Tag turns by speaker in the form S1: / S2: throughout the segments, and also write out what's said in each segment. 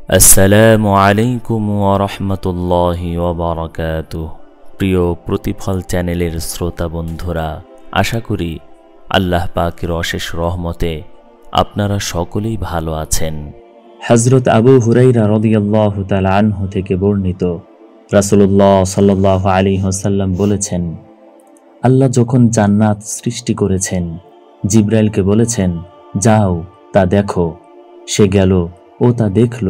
S1: আসসালামু আলাইকুম ওয়া রাহমাতুল্লাহি ওয়া বারাকাতুহু। প্রিয় প্রতিফল চ্যানেলের শ্রোতা বন্ধুরা, আশা করি আল্লাহ পাকের অশেষ রহমতে আপনারা সকলেই ভালো আছেন। হযরত আবু হুরায়রা রাদিয়াল্লাহু তাআলা আনহু থেকে বর্ণিত, রাসূলুল্লাহ সাল্লাল্লাহু আলাইহি ওয়াসাল্লাম বলেছেন, আল্লাহ যখন জান্নাত সৃষ্টি করেছেন, জিবরাইলকে বলেছেন, যাও তা দেখো। সে গেল ও তা দেখল।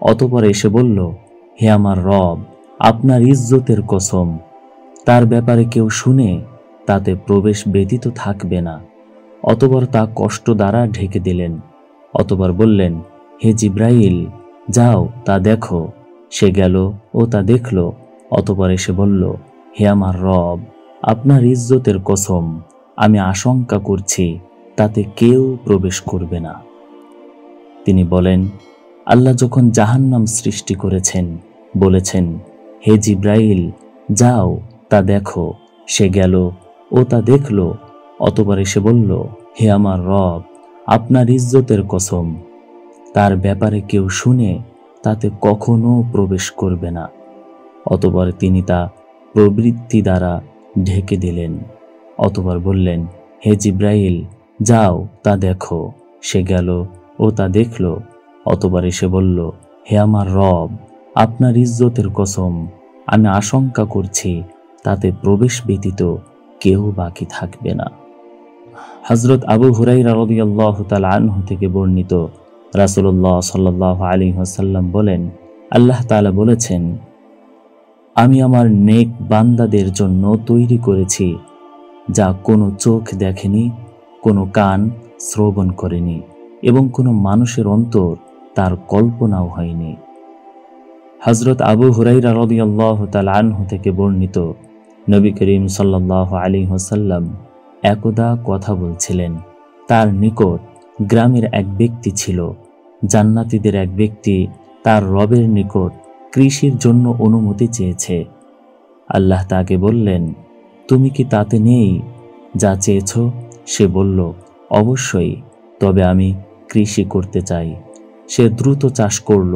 S1: অতঃপর এসে বলল, হে আমার রব, আপনার ইজ্জতের কসম, তার ব্যাপারে কেউ শুনে তাতে প্রবেশ ব্যতীত থাকবে না। অতঃপর তা কষ্ট দ্বারা ঢেকে দিলেন। অতঃপর বললেন, হে জিব্রাইল, যাও তা দেখো। সে গেল ও তা দেখল। অতঃপর এসে বলল, হে আমার রব, আপনার ইজ্জতের কসম, আমি আশঙ্কা করছি তাতে কেউ প্রবেশ করবে না। তিনি বলেন, আল্লাহ যখন জাহান্নাম সৃষ্টি করেছেন, বলেছেন, হে জিব্রাইল, যাও তা দেখো। সে গেল ও তা দেখল। অতঃপর এসে বলল, হে আমার রব, আপনার ইজ্জতের কসম, তার ব্যাপারে কেউ শুনে তাতে কখনো প্রবেশ করবে না। অতঃপর তিনি তা প্রবৃত্তি দ্বারা ঢেকে দিলেন। অতঃপর বললেন, হে জিব্রাইল, যাও তা দেখো। সে গেল ও তা দেখল। অতঃপর এসে বলল, হে আমার রব, আপনার ইজ্জতের কসম, আমি আশঙ্কা করছি তাতে প্রবেশ ব্যতীত কেউ বাকি থাকবে না। হযরত আবু হুরায়রা রাদিয়াল্লাহু তাআলা আনহু থেকে বর্ণিত, রাসূলুল্লাহ সাল্লাল্লাহু আলাইহি ওয়াসাল্লাম বলেন, আল্লাহ তাআলা বলেছেন, আমি আমার নেক বান্দাদের জন্য তৈরি করেছি যা কোনো চোখ দেখেনি, কোনো কান শ্রবণ করেনি এবং কোনো মানুষের অন্তর তার কল্পনাও হয়নি। হযরত আবু হুরায়রা রাদিয়াল্লাহু তাআলা আনহু থেকে বর্ণিত, নবী করিম সাল্লাল্লাহু আলাইহি ওয়াসাল্লাম একদা কথা বলছিলেন। তার নিকট গ্রামের এক ব্যক্তি ছিল। জান্নাতীদের এক ব্যক্তি তার রবের নিকট কৃষির জন্য অনুমতি চেয়েছে। আল্লাহ তাকে বললেন, তুমি কি তাতে নেই যা চেয়েছ? সে বলল, অবশ্যই, তবে আমি কৃষি করতে চাই। সে দ্রুত চাষ করল,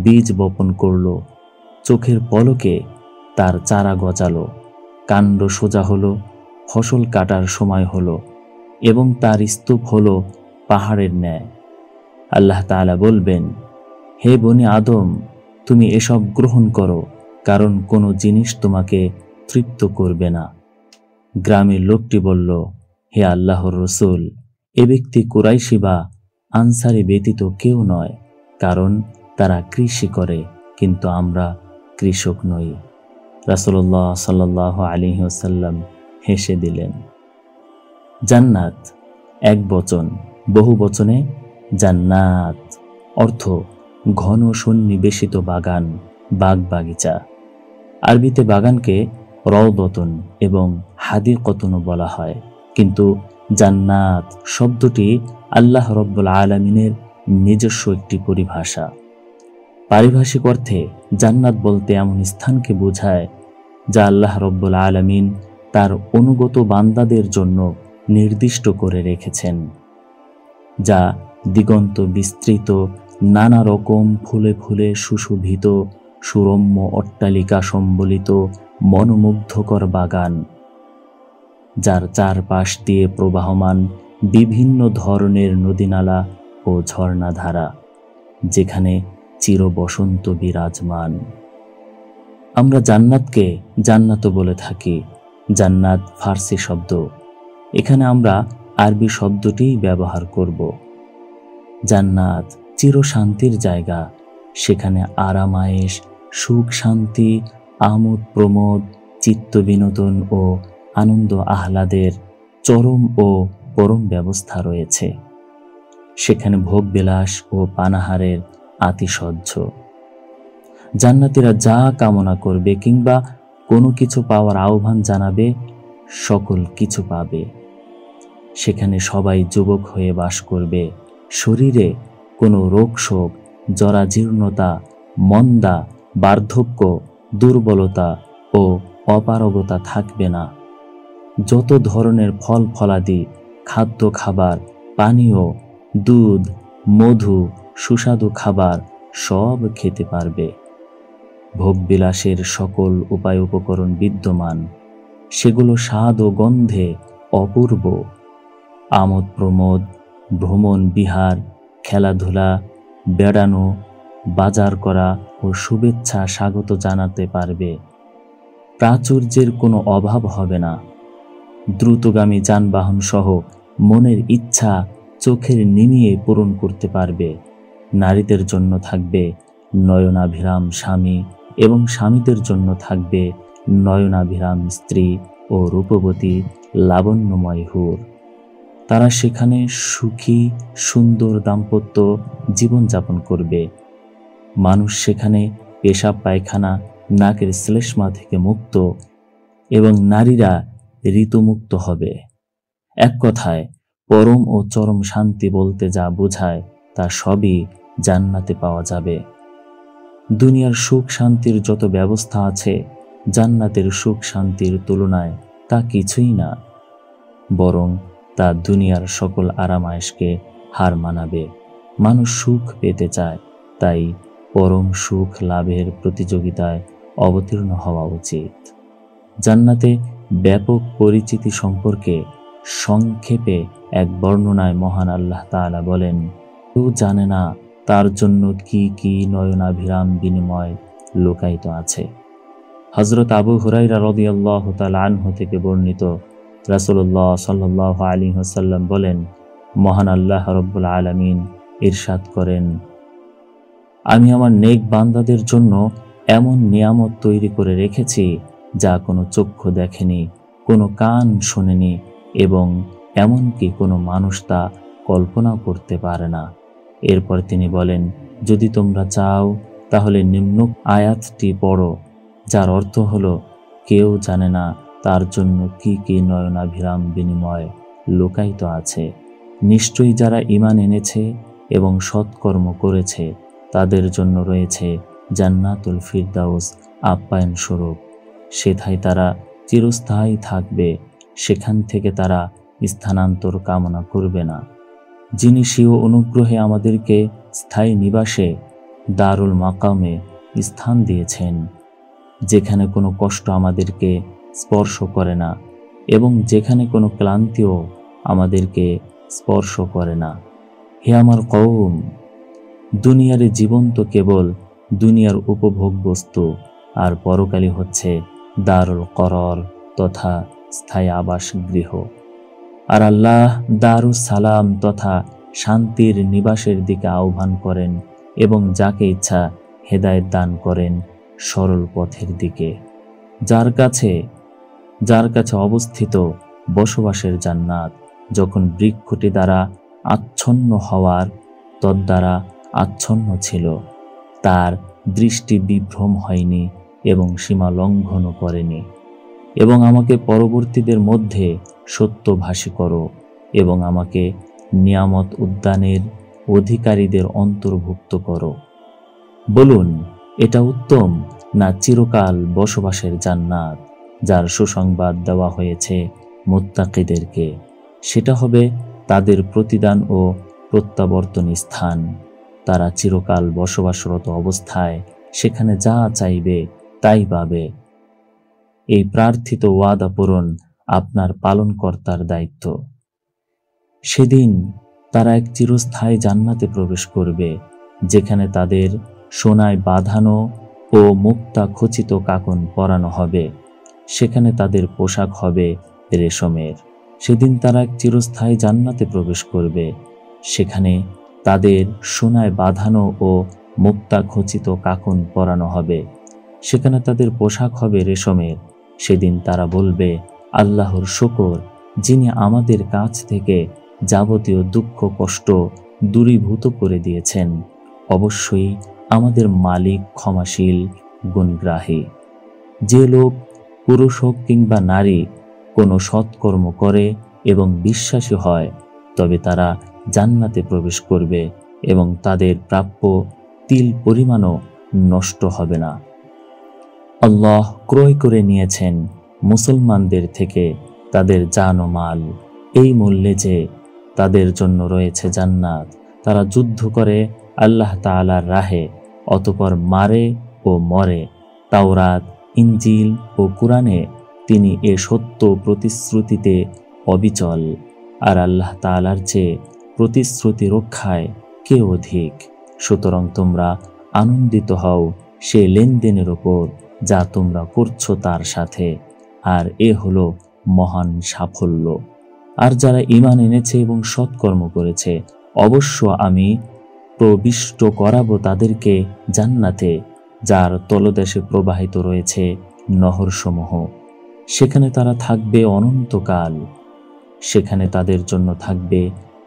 S1: বীজ বপন করল, চোখের পলকে তার চারা গজালো, কাণ্ড সোজা হলো, ফসল কাটার সময় হলো এবং তার স্তূপ হলো পাহাড়ের ন্যায়। আল্লাহ তাআলা বলবেন, হে বনি আদম, তুমি এসব গ্রহণ করো, কারণ কোনো জিনিস তোমাকে তৃপ্ত করবে না। গ্রামের লোকটি বলল, হে আল্লাহর রসূল, এ ব্যক্তি কুরাইশি বা আনসারী ব্যতীত কেউ নয়, কারণ তারা কৃষি করে, কিন্তু আমরা কৃষক নই। রাসূলুল্লাহ সাল্লাল্লাহু আলাইহি ওয়াসাল্লাম হেসে দিলেন। জান্নাত এক বচন, বহু বচনে জান্নাত অর্থ ঘন সন্নিবেশিত বাগান, বাগ বাগিচা। আরবিতে বাগানকে রওদতুন এবং হাদিকতুন বলা হয়, কিন্তু জান্নাত শব্দটি আল্লাহ রব্বুল আলামিনের নিজস্ব একটি পরিভাষা। পারিভাষিক অর্থে জান্নাত বলতে এমন স্থানকে বোঝায় যা আল্লাহ রব্বুল আলামিন তার অনুগত বান্দাদের জন্য নির্দিষ্ট করে রেখেছেন, যা দিগন্ত বিস্তৃত, নানা রকম ফুলে ফুলে সুশোভিত, সুরম্য অট্টালিকা সম্বলিত মনোমুগ্ধকর বাগান, যার চারপাশ দিয়ে প্রবাহমান বিভিন্ন ধরনের নদীনালা ও ঝর্ণাধারা, যেখানে চির বসন্ত বিরাজমান। আমরা জান্নাতকে জান্নাতও বলে থাকি। জান্নাত ফার্সি শব্দ, এখানে আমরা আরবি শব্দটি ব্যবহার করব। জান্নাত চির শান্তির জায়গা, সেখানে আরামায়েশ, সুখ শান্তি, আমোদ প্রমোদ, চিত্ত বিনোদন ও আনন্দ আহ্লাদের চরম ও পরম ব্যবস্থা রয়েছে। সেখানে ভোগবিলাস ও পানাহারের আতিশয্য। জান্নাতীরা যা কামনা করবে কিংবা কোনো কিছু পাওয়ার আহ্বান জানাবে, সকল কিছু পাবে। সেখানে সবাই যুবক হয়ে বাস করবে। শরীরে কোনো রোগ শোক, জরাজীর্ণতা, মন্দা, বার্ধক্য, দুর্বলতা ও অপারগতা থাকবে না। যত ধরনের ফল ফলাদি, খাদ্য খাবার, পানীয়, দুধ, মধু, সুস্বাদু খাবার সব খেতে পারবে। ভোগবিলাসের সকল উপায় উপকরণ বিদ্যমান, সেগুলো স্বাদ ও গন্ধে অপূর্ব। আমোদ প্রমোদ, ভ্রমণ বিহার, খেলাধুলা, বেড়ানো, বাজার করা ও শুভেচ্ছা স্বাগত জানাতে পারবে। প্রাচুর্যের কোনো অভাব হবে না। দ্রুতগামী যানবাহন সহ মনের ইচ্ছা চোখের নিমিয়ে পূরণ করতে পারবে। নারীদের জন্য থাকবে নয়নাভিরাম স্বামী এবং স্বামীদের জন্য থাকবে নয়নাভিরাম স্ত্রী ও রূপবতী লাবণ্যময় হুর। তারা সেখানে সুখী সুন্দর দাম্পত্য জীবনযাপন করবে। মানুষ সেখানে পেশাব পায়খানা নাকের শ্লেষ্মা থেকে মুক্ত এবং নারীরা ঋতুমুক্ত হবে। এক কথায় পরম ও চরম শান্তি বলতে যা বোঝায় তা সবই জান্নাতে পাওয়া যাবে। দুনিয়ার সুখ শান্তির যত ব্যবস্থা আছে, জান্নাতের সুখ শান্তির তুলনায় তা কিছুই না, বরং তা দুনিয়ার সকল আরামায়েশকে হার মানাবে। মানুষ সুখ পেতে চায়, তাই পরম সুখ লাভের প্রতিযোগিতায় অবতীর্ণ হওয়া উচিত। জান্নাতে ব্যাপক পরিচিতি সম্পর্কে সংক্ষেপে এক বর্ণনায় মহান আল্লাহ তাআলা বলেন, কেউ জানে না তার জন্য কি কি নয়নাভিরাম বিনিময় লুকায়িত আছে। হযরত আবু হুরায়রা রাদিয়াল্লাহু তাআলা আনহু থেকে বর্ণিত, রাসূলুল্লাহ সাল্লাল্লাহু আলাইহি ওয়াসাল্লাম বলেন, মহান আল্লাহ রাব্বুল আলামিন ইরশাদ করেন, আমি আমার নেক বান্দাদের জন্য এমন নিয়ামত তৈরি করে রেখেছি যা কোনো চক্ষু দেখেনি, কোনো কান শোনেনি এবং এমনকি কোনো মানুষ তা কল্পনা করতে পারে না। এরপর তিনি বলেন, যদি তোমরা চাও তাহলে নিম্ন আয়াতটি পড়ো, যার অর্থ হলো, কেউ জানে না তার জন্য কি কি নয়নাভিরাম বিনিময় লুকায়িত আছে। নিশ্চয়ই যারা ঈমান এনেছে এবং সৎকর্ম করেছে তাদের জন্য রয়েছে জান্নাতুল ফিরদাউস আপ্যায়ন স্বরূপ। সেথায় তারা চিরস্থায়ী থাকবে, সেখান থেকে তারা স্থানান্তর কামনা করবে না। যিনি স্বীয় অনুগ্রহে আমাদেরকে স্থায়ী নিবাসে দারুল মাকামে স্থান দিয়েছেন, যেখানে কোনো কষ্ট আমাদেরকে স্পর্শ করে না এবং যেখানে কোনো ক্লান্তিও আমাদেরকে স্পর্শ করে না। হে আমার কওম, দুনিয়ার জীবন তো কেবল দুনিয়ার উপভোগ বস্তু, আর পরকালই হচ্ছে দারুল করার তথা স্থায়ী আবাস গৃহ। আর আল্লাহ দারুস সালাম তথা শান্তির নিবাসের দিকে আহ্বান করেন এবং যাকে ইচ্ছা হেদায়েত দান করেন সরল পথের দিকে। যার কাছে অবস্থিত বসবাসের জান্নাত যখন বৃক্ষটি দ্বারা আচ্ছন্ন হওয়ার তদ্বারা আচ্ছন্ন ছিল, তার দৃষ্টি বিভ্রম হয়নি এবং সীমা লঙ্ঘনও করেনি। এবং আমাকে পরবর্তীদের মধ্যে সত্যভাষী করো এবং আমাকে নিয়ামত উদ্যানের অধিকারীদের অন্তর্ভুক্ত করো। বলুন, এটা উত্তম না চিরকাল বসবাসের জান্নাত, যার সুসংবাদ দেওয়া হয়েছে মুত্তাকিদেরকে? সেটা হবে তাদের প্রতিদান ও প্রত্যাবর্তন স্থান। তারা চিরকাল বসবাসরত অবস্থায় সেখানে যা চাইবে তাই পাবে। এই প্রার্থিত ওয়াদা পূরণ আপনার পালনকর্তার দায়িত্ব। সেদিন তারা এক চিরস্থায়ী জান্নাতে প্রবেশ করবে, যেখানে তাদের সোনায় বাঁধানো ও মুক্তা খচিত কাকন পরানো হবে। সেখানে তাদের পোশাক হবে রেশমের। সেদিন তারা এক চিরস্থায়ী জান্নাতে প্রবেশ করবে, সেখানে তাদের সোনায় বাঁধানো ও মুক্তা খচিত কাকন পরানো হবে। সেখানে তাদের পোশাক হবে রেশমের। সেদিন তারা বলবে, আল্লাহর শুকর, যিনি আমাদের কাছ থেকে যাবতীয় দুঃখ কষ্ট দূরীভূত করে দিয়েছেন। অবশ্যই আমাদের মালিক ক্ষমাশীল গুণগ্রাহী। যে লোক পুরুষ হোক কিংবা নারী কোনো সৎকর্ম করে এবং বিশ্বাসী হয়, তবে তারা জান্নাতে প্রবেশ করবে এবং তাদের প্রাপ্য তিল পরিমাণও নষ্ট হবে না। আল্লাহ ক্রয় করে নিয়েছেন মুসলমানদের থেকে তাদের জান ও মাল, এই মূল্যে যে তাদের জন্য রয়েছে জান্নাত। তারা যুদ্ধ করে আল্লাহ তাআলার রাহে অতঃপর মারে ও মরে। তাওরাত, ইনজিল ও কুরআনে তিনি এ সত্য প্রতিশ্রুতিতে অবিচল। আর আল্লাহ তাআলার চেয়ে প্রতিশ্রুতি রক্ষায় কে অধিক? সুতরাং তোমরা আনন্দিত হও সে লেনদেনের ওপর যা তোমরা করছো তার সাথে, আর এ হলো মহান সাফল্য। আর যারা ঈমান এনেছে এবং সৎকর্ম করেছে, অবশ্য আমি প্রবিষ্ট করাবো তাদেরকে জান্নাতে, যার তলদেশে প্রবাহিত রয়েছে নহরসমূহ। সেখানে তারা থাকবে অনন্তকাল। সেখানে তাদের জন্য থাকবে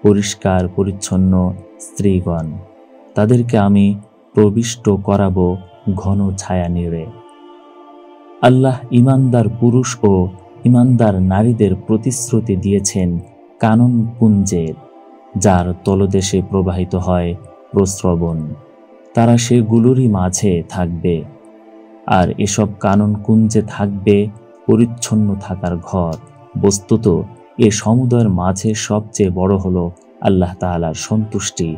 S1: পরিষ্কার পরিচ্ছন্ন স্ত্রীগণ। তাদেরকে আমি প্রবিষ্ট করাবো ঘন ছায়া নিড়ে। আল্লাহ ঈমানদার পুরুষ ও ঈমানদার নারীদের প্রতিশ্রুতি দিয়েছেন কানন পুঞ্জের, যার তলদেশে প্রবাহিত হয় প্রস্রবণ। তারা সেগুলোরই মাঝে থাকবে। আর এসব কানন কুঞ্জে থাকবে পরিচ্ছন্ন থাকার ঘর। বস্তুত এ সমুদয়ের মাঝে সবচেয়ে বড় হলো আল্লাহ তাআলার সন্তুষ্টি।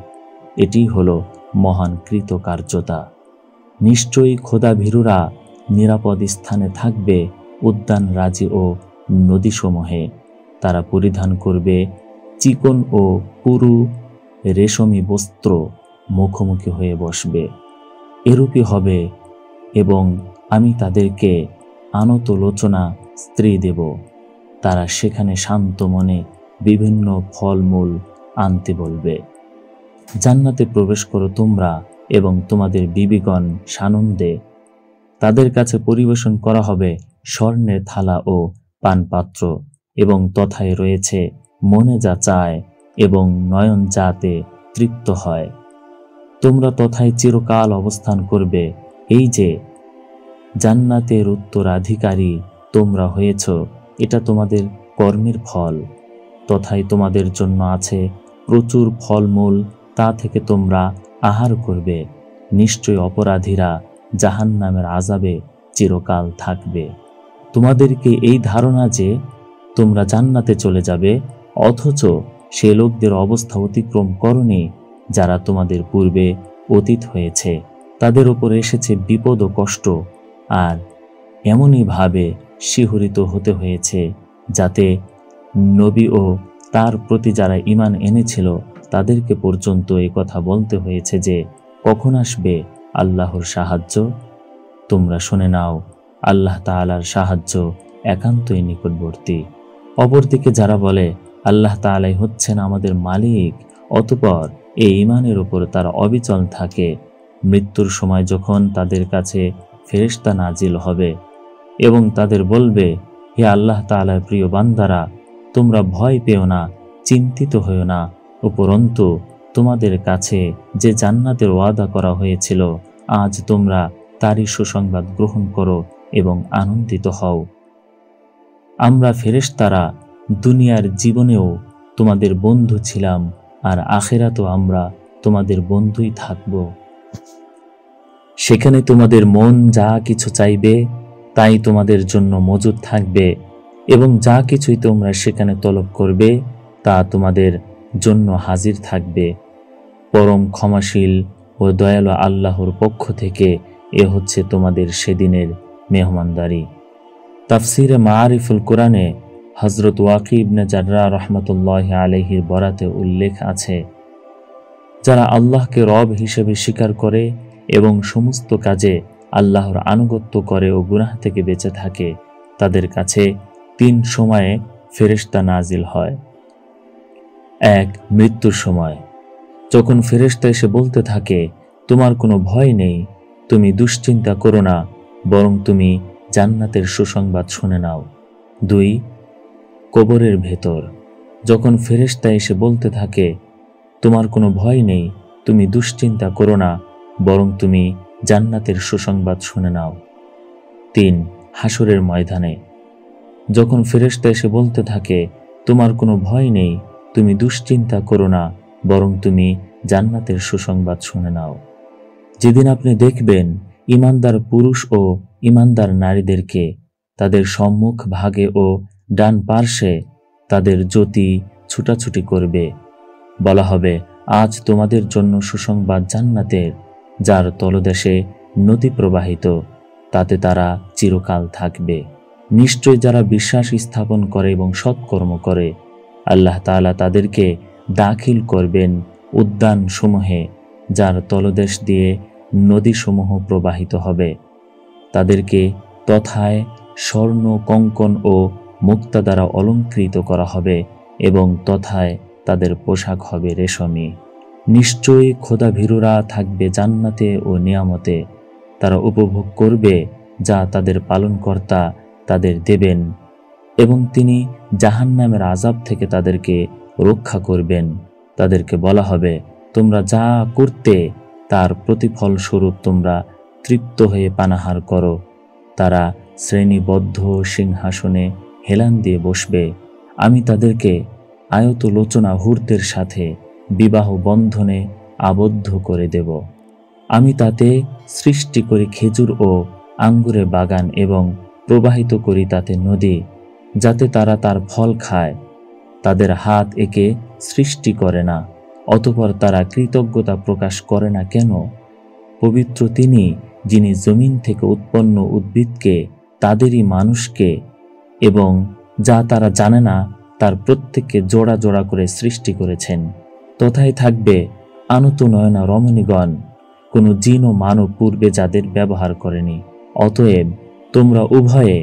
S1: এটি হলো মহান কৃতকার্যতা। নিশ্চয়ই খোদাভীরুরা নিরাপদ স্থানে থাকবে উদ্যান রাজি ও নদীসমূহে। তারা পরিধান করবে চিকন ও পুরু রেশমি বস্ত্র, মুখোমুখি হয়ে বসবে। এরূপই হবে, এবং আমি তাদেরকে আনত লোচনা স্ত্রী দেব। তারা সেখানে শান্ত মনে বিভিন্ন ফলমূল আনতে বলবে। জান্নাতে প্রবেশ করো তোমরা এবং তোমাদের বিবিগণ সানন্দে। তাদের কাছে পরিবেশন করা হবে স্বর্ণের থালা ও পানপাত্র, এবং তথায় রয়েছে মনে যা চায় এবং নয়ন যাতে তৃপ্ত হয়। তোমরা তথায় চিরকাল অবস্থান করবে। এই যে জান্নাতের উত্তরাধিকারী তোমরা হয়েছ, এটা তোমাদের কর্মের ফল। তথায় তোমাদের জন্য আছে প্রচুর ফলমূল, তা থেকে তোমরা আহার করবে। নিশ্চয় অপরাধীরা জাহান্নামের আযাবে চিরকাল থাকবে। তোমাদেরকে এই ধারণা যে তোমরা জান্নাতে চলে যাবে, অথচ সে লোকদের অবস্থা অতিক্রম করনি যারা তোমাদের পূর্বে অতীত হয়েছে। তাদের উপর এসেছে বিপদ ও কষ্ট, আর এমনই ভাবে শিহরিত হতে হয়েছে যাতে নবী ও তার প্রতি যারা ঈমান এনেছিল তাদেরকে পর্যন্ত এই কথা বলতে হয়েছে যে কখন আসবে আল্লাহর সাহায্য। তোমরা শুনে নাও, আল্লাহ তাআলার সাহায্য একান্তই নিকটবর্তী। অপরদিকে যারা বলে আল্লাহ তাআলাই হচ্ছেন আমাদের মালিক, অতঃপর এই ঈমানের উপর তারা অবিচল থাকে, মৃত্যুর সময় যখন তাদের কাছে ফেরেশতা নাজিল হবে এবং তাদের বলবে, হে আল্লাহ তাআলার প্রিয় বান্দারা, তোমরা ভয় পেও না, চিন্তিত হও না, উপরন্তু তোমাদের কাছে যে জান্নাতের ওয়াদা করা হয়েছিল, আজ তোমরা তারই সুসংবাদ গ্রহণ করো এবং আনন্দিত হও। আমরা ফেরেশতারা দুনিয়ার জীবনেও তোমাদের বন্ধু ছিলাম, আর আখিরাতেও আমরা তোমাদের বন্ধুই থাকব। সেখানে তোমাদের মন যা কিছু চাইবে তাই তোমাদের জন্য মজুদ থাকবে, এবং যা কিছুই তোমরা সেখানে তলব করবে তা তোমাদের জন্য হাজির থাকবে। পরম ক্ষমাশীল ও দয়ালু আল্লাহর পক্ষ থেকে এ হচ্ছে তোমাদের সেদিনের মেহমানদারি। তাফসিরে মাআরিফুল কুরআনে হযরত ওয়াকি ইবনে জাররাহ রাহমাতুল্লাহি আলাইহির বরাতে উল্লেখ আছে, যারা আল্লাহকে রব হিসেবে স্বীকার করে এবং সমস্ত কাজে আল্লাহর আনুগত্য করে ও গুনাহ থেকে বেঁচে থাকে, তাদের কাছে 3 সময়ে ফেরেশতা নাজিল হয়। 1. মৃত্যুর সময়, যখন ফেরেশতা এসে বলতে থাকে, তোমার কোনো ভয় নেই, তুমি দুশ্চিন্তা করো না, বরং তুমি জান্নাতের সুসংবাদ শুনে নাও। 2. কবরের ভেতর, যখন ফেরেশতা এসে বলতে থাকে, তোমার কোনো ভয় নেই, তুমি দুশ্চিন্তা করো না, বরং তুমি জান্নাতের সুসংবাদ শুনে নাও। 3. হাসরের ময়দানে, যখন ফেরেশতা এসে বলতে থাকে, তোমার কোনো ভয় নেই, তুমি দুশ্চিন্তা করো না, বরং তুমি জান্নাতের সুসংবাদ শুনে নাও। যেদিন আপনি দেখবেন ঈমানদার পুরুষ ও ঈমানদার নারীদেরকে তাদের সম্মুখ ভাগে ও ডান পার্শ্বে তাদের জ্যোতি ছুটাছুটি করবে, বলা হবে, আজ তোমাদের জন্য সুসংবাদ জান্নাতের। যার তলদেশে নদী প্রবাহিত, তাতে তারা চিরকাল থাকবে। নিশ্চয় যারা বিশ্বাস স্থাপন করে এবং সৎকর্ম করে, আল্লাহ তাআলা তাদেরকে দাখিল করবেন উদ্যানসমূহে, যার তলদেশ দিয়ে নদীসমূহ প্রবাহিত হবে। তাদেরকে তথায় স্বর্ণ, কঙ্কন ও মুক্তা দ্বারা অলঙ্কৃত করা হবে এবং তথায় তাদের পোশাক হবে রেশমি। নিশ্চয়ই খোদাভীরুরা থাকবে জান্নাতে ও নিয়ামতে। তারা উপভোগ করবে যা তাদের পালনকর্তা তাদের দেবেন, এবং তিনি জাহান্নামের আযাব থেকে তাদেরকে রক্ষা করবেন। তাদেরকে বলা হবে, তোমরা যা করতে তার প্রতিফল স্বরূপ তোমরা তৃপ্ত হয়ে পানাহার করো। তারা শ্রেণীবদ্ধ সিংহাসনে হেলান দিয়ে বসবে। আমি তাদেরকে আয়তলোচনা হুরদের সাথে বিবাহ বন্ধনে আবদ্ধ করে দেব। আমি তাতে সৃষ্টি করি খেজুর ও আঙ্গুরের বাগান এবং প্রবাহিত করি তাতে নদী, যাতে তারা তার ফল খায়। তাদের হাত একে সৃষ্টি করে না, অতঃপর তারা কৃতজ্ঞতা প্রকাশ করে না কেন? পবিত্র তিনি, যিনি জমিন থেকে উৎপন্ন উদ্ভিদকে, তাদেরই মানুষকে এবং যা তারা জানে না তার প্রত্যেককে জোড়া জোড়া করে সৃষ্টি করেছেন। তথায় থাকবে আনত নয়না রমণীগণ, কোনো জিন ও মানব পূর্বে যাদের ব্যবহার করেনি। অতএব তোমরা উভয়ে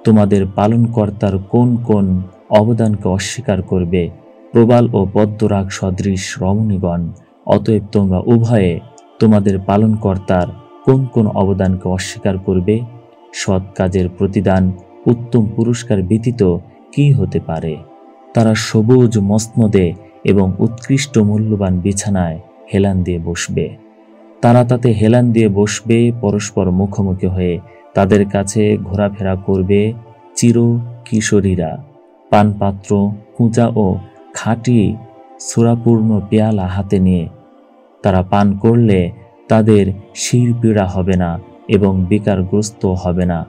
S1: তোমাদের পালনকর্তার কোন কোন অবদানকে অস্বীকার করবে? প্রবাল ও পদ্মরাগ সদৃশ রমণীগণ, অতএব তোমরা উভয়ে তোমাদের পালনকর্তার কোন কোন অবদানকে অস্বীকার করবে? সৎ কাজের প্রতিদান উত্তম পুরস্কার ব্যতীত কি হতে পারে? তারা সবুজ মসনদে এবং উৎকৃষ্ট মূল্যবান বিছানায় হেলান দিয়ে বসবে। তারা তাতে হেলান দিয়ে বসবে, পরস্পর মুখোমুখি হয়ে তাদের কাছে ঘোরাফেরা করবে চির কিশোরীরা, পানপাত্র, কুঁজা ও খাঁটি সুরাপূর্ণ পেয়ালা হাতে নিয়ে। তারা পান করলে তাদের শির পীড়া হবে না এবং বিকারগ্রস্ত হবে না।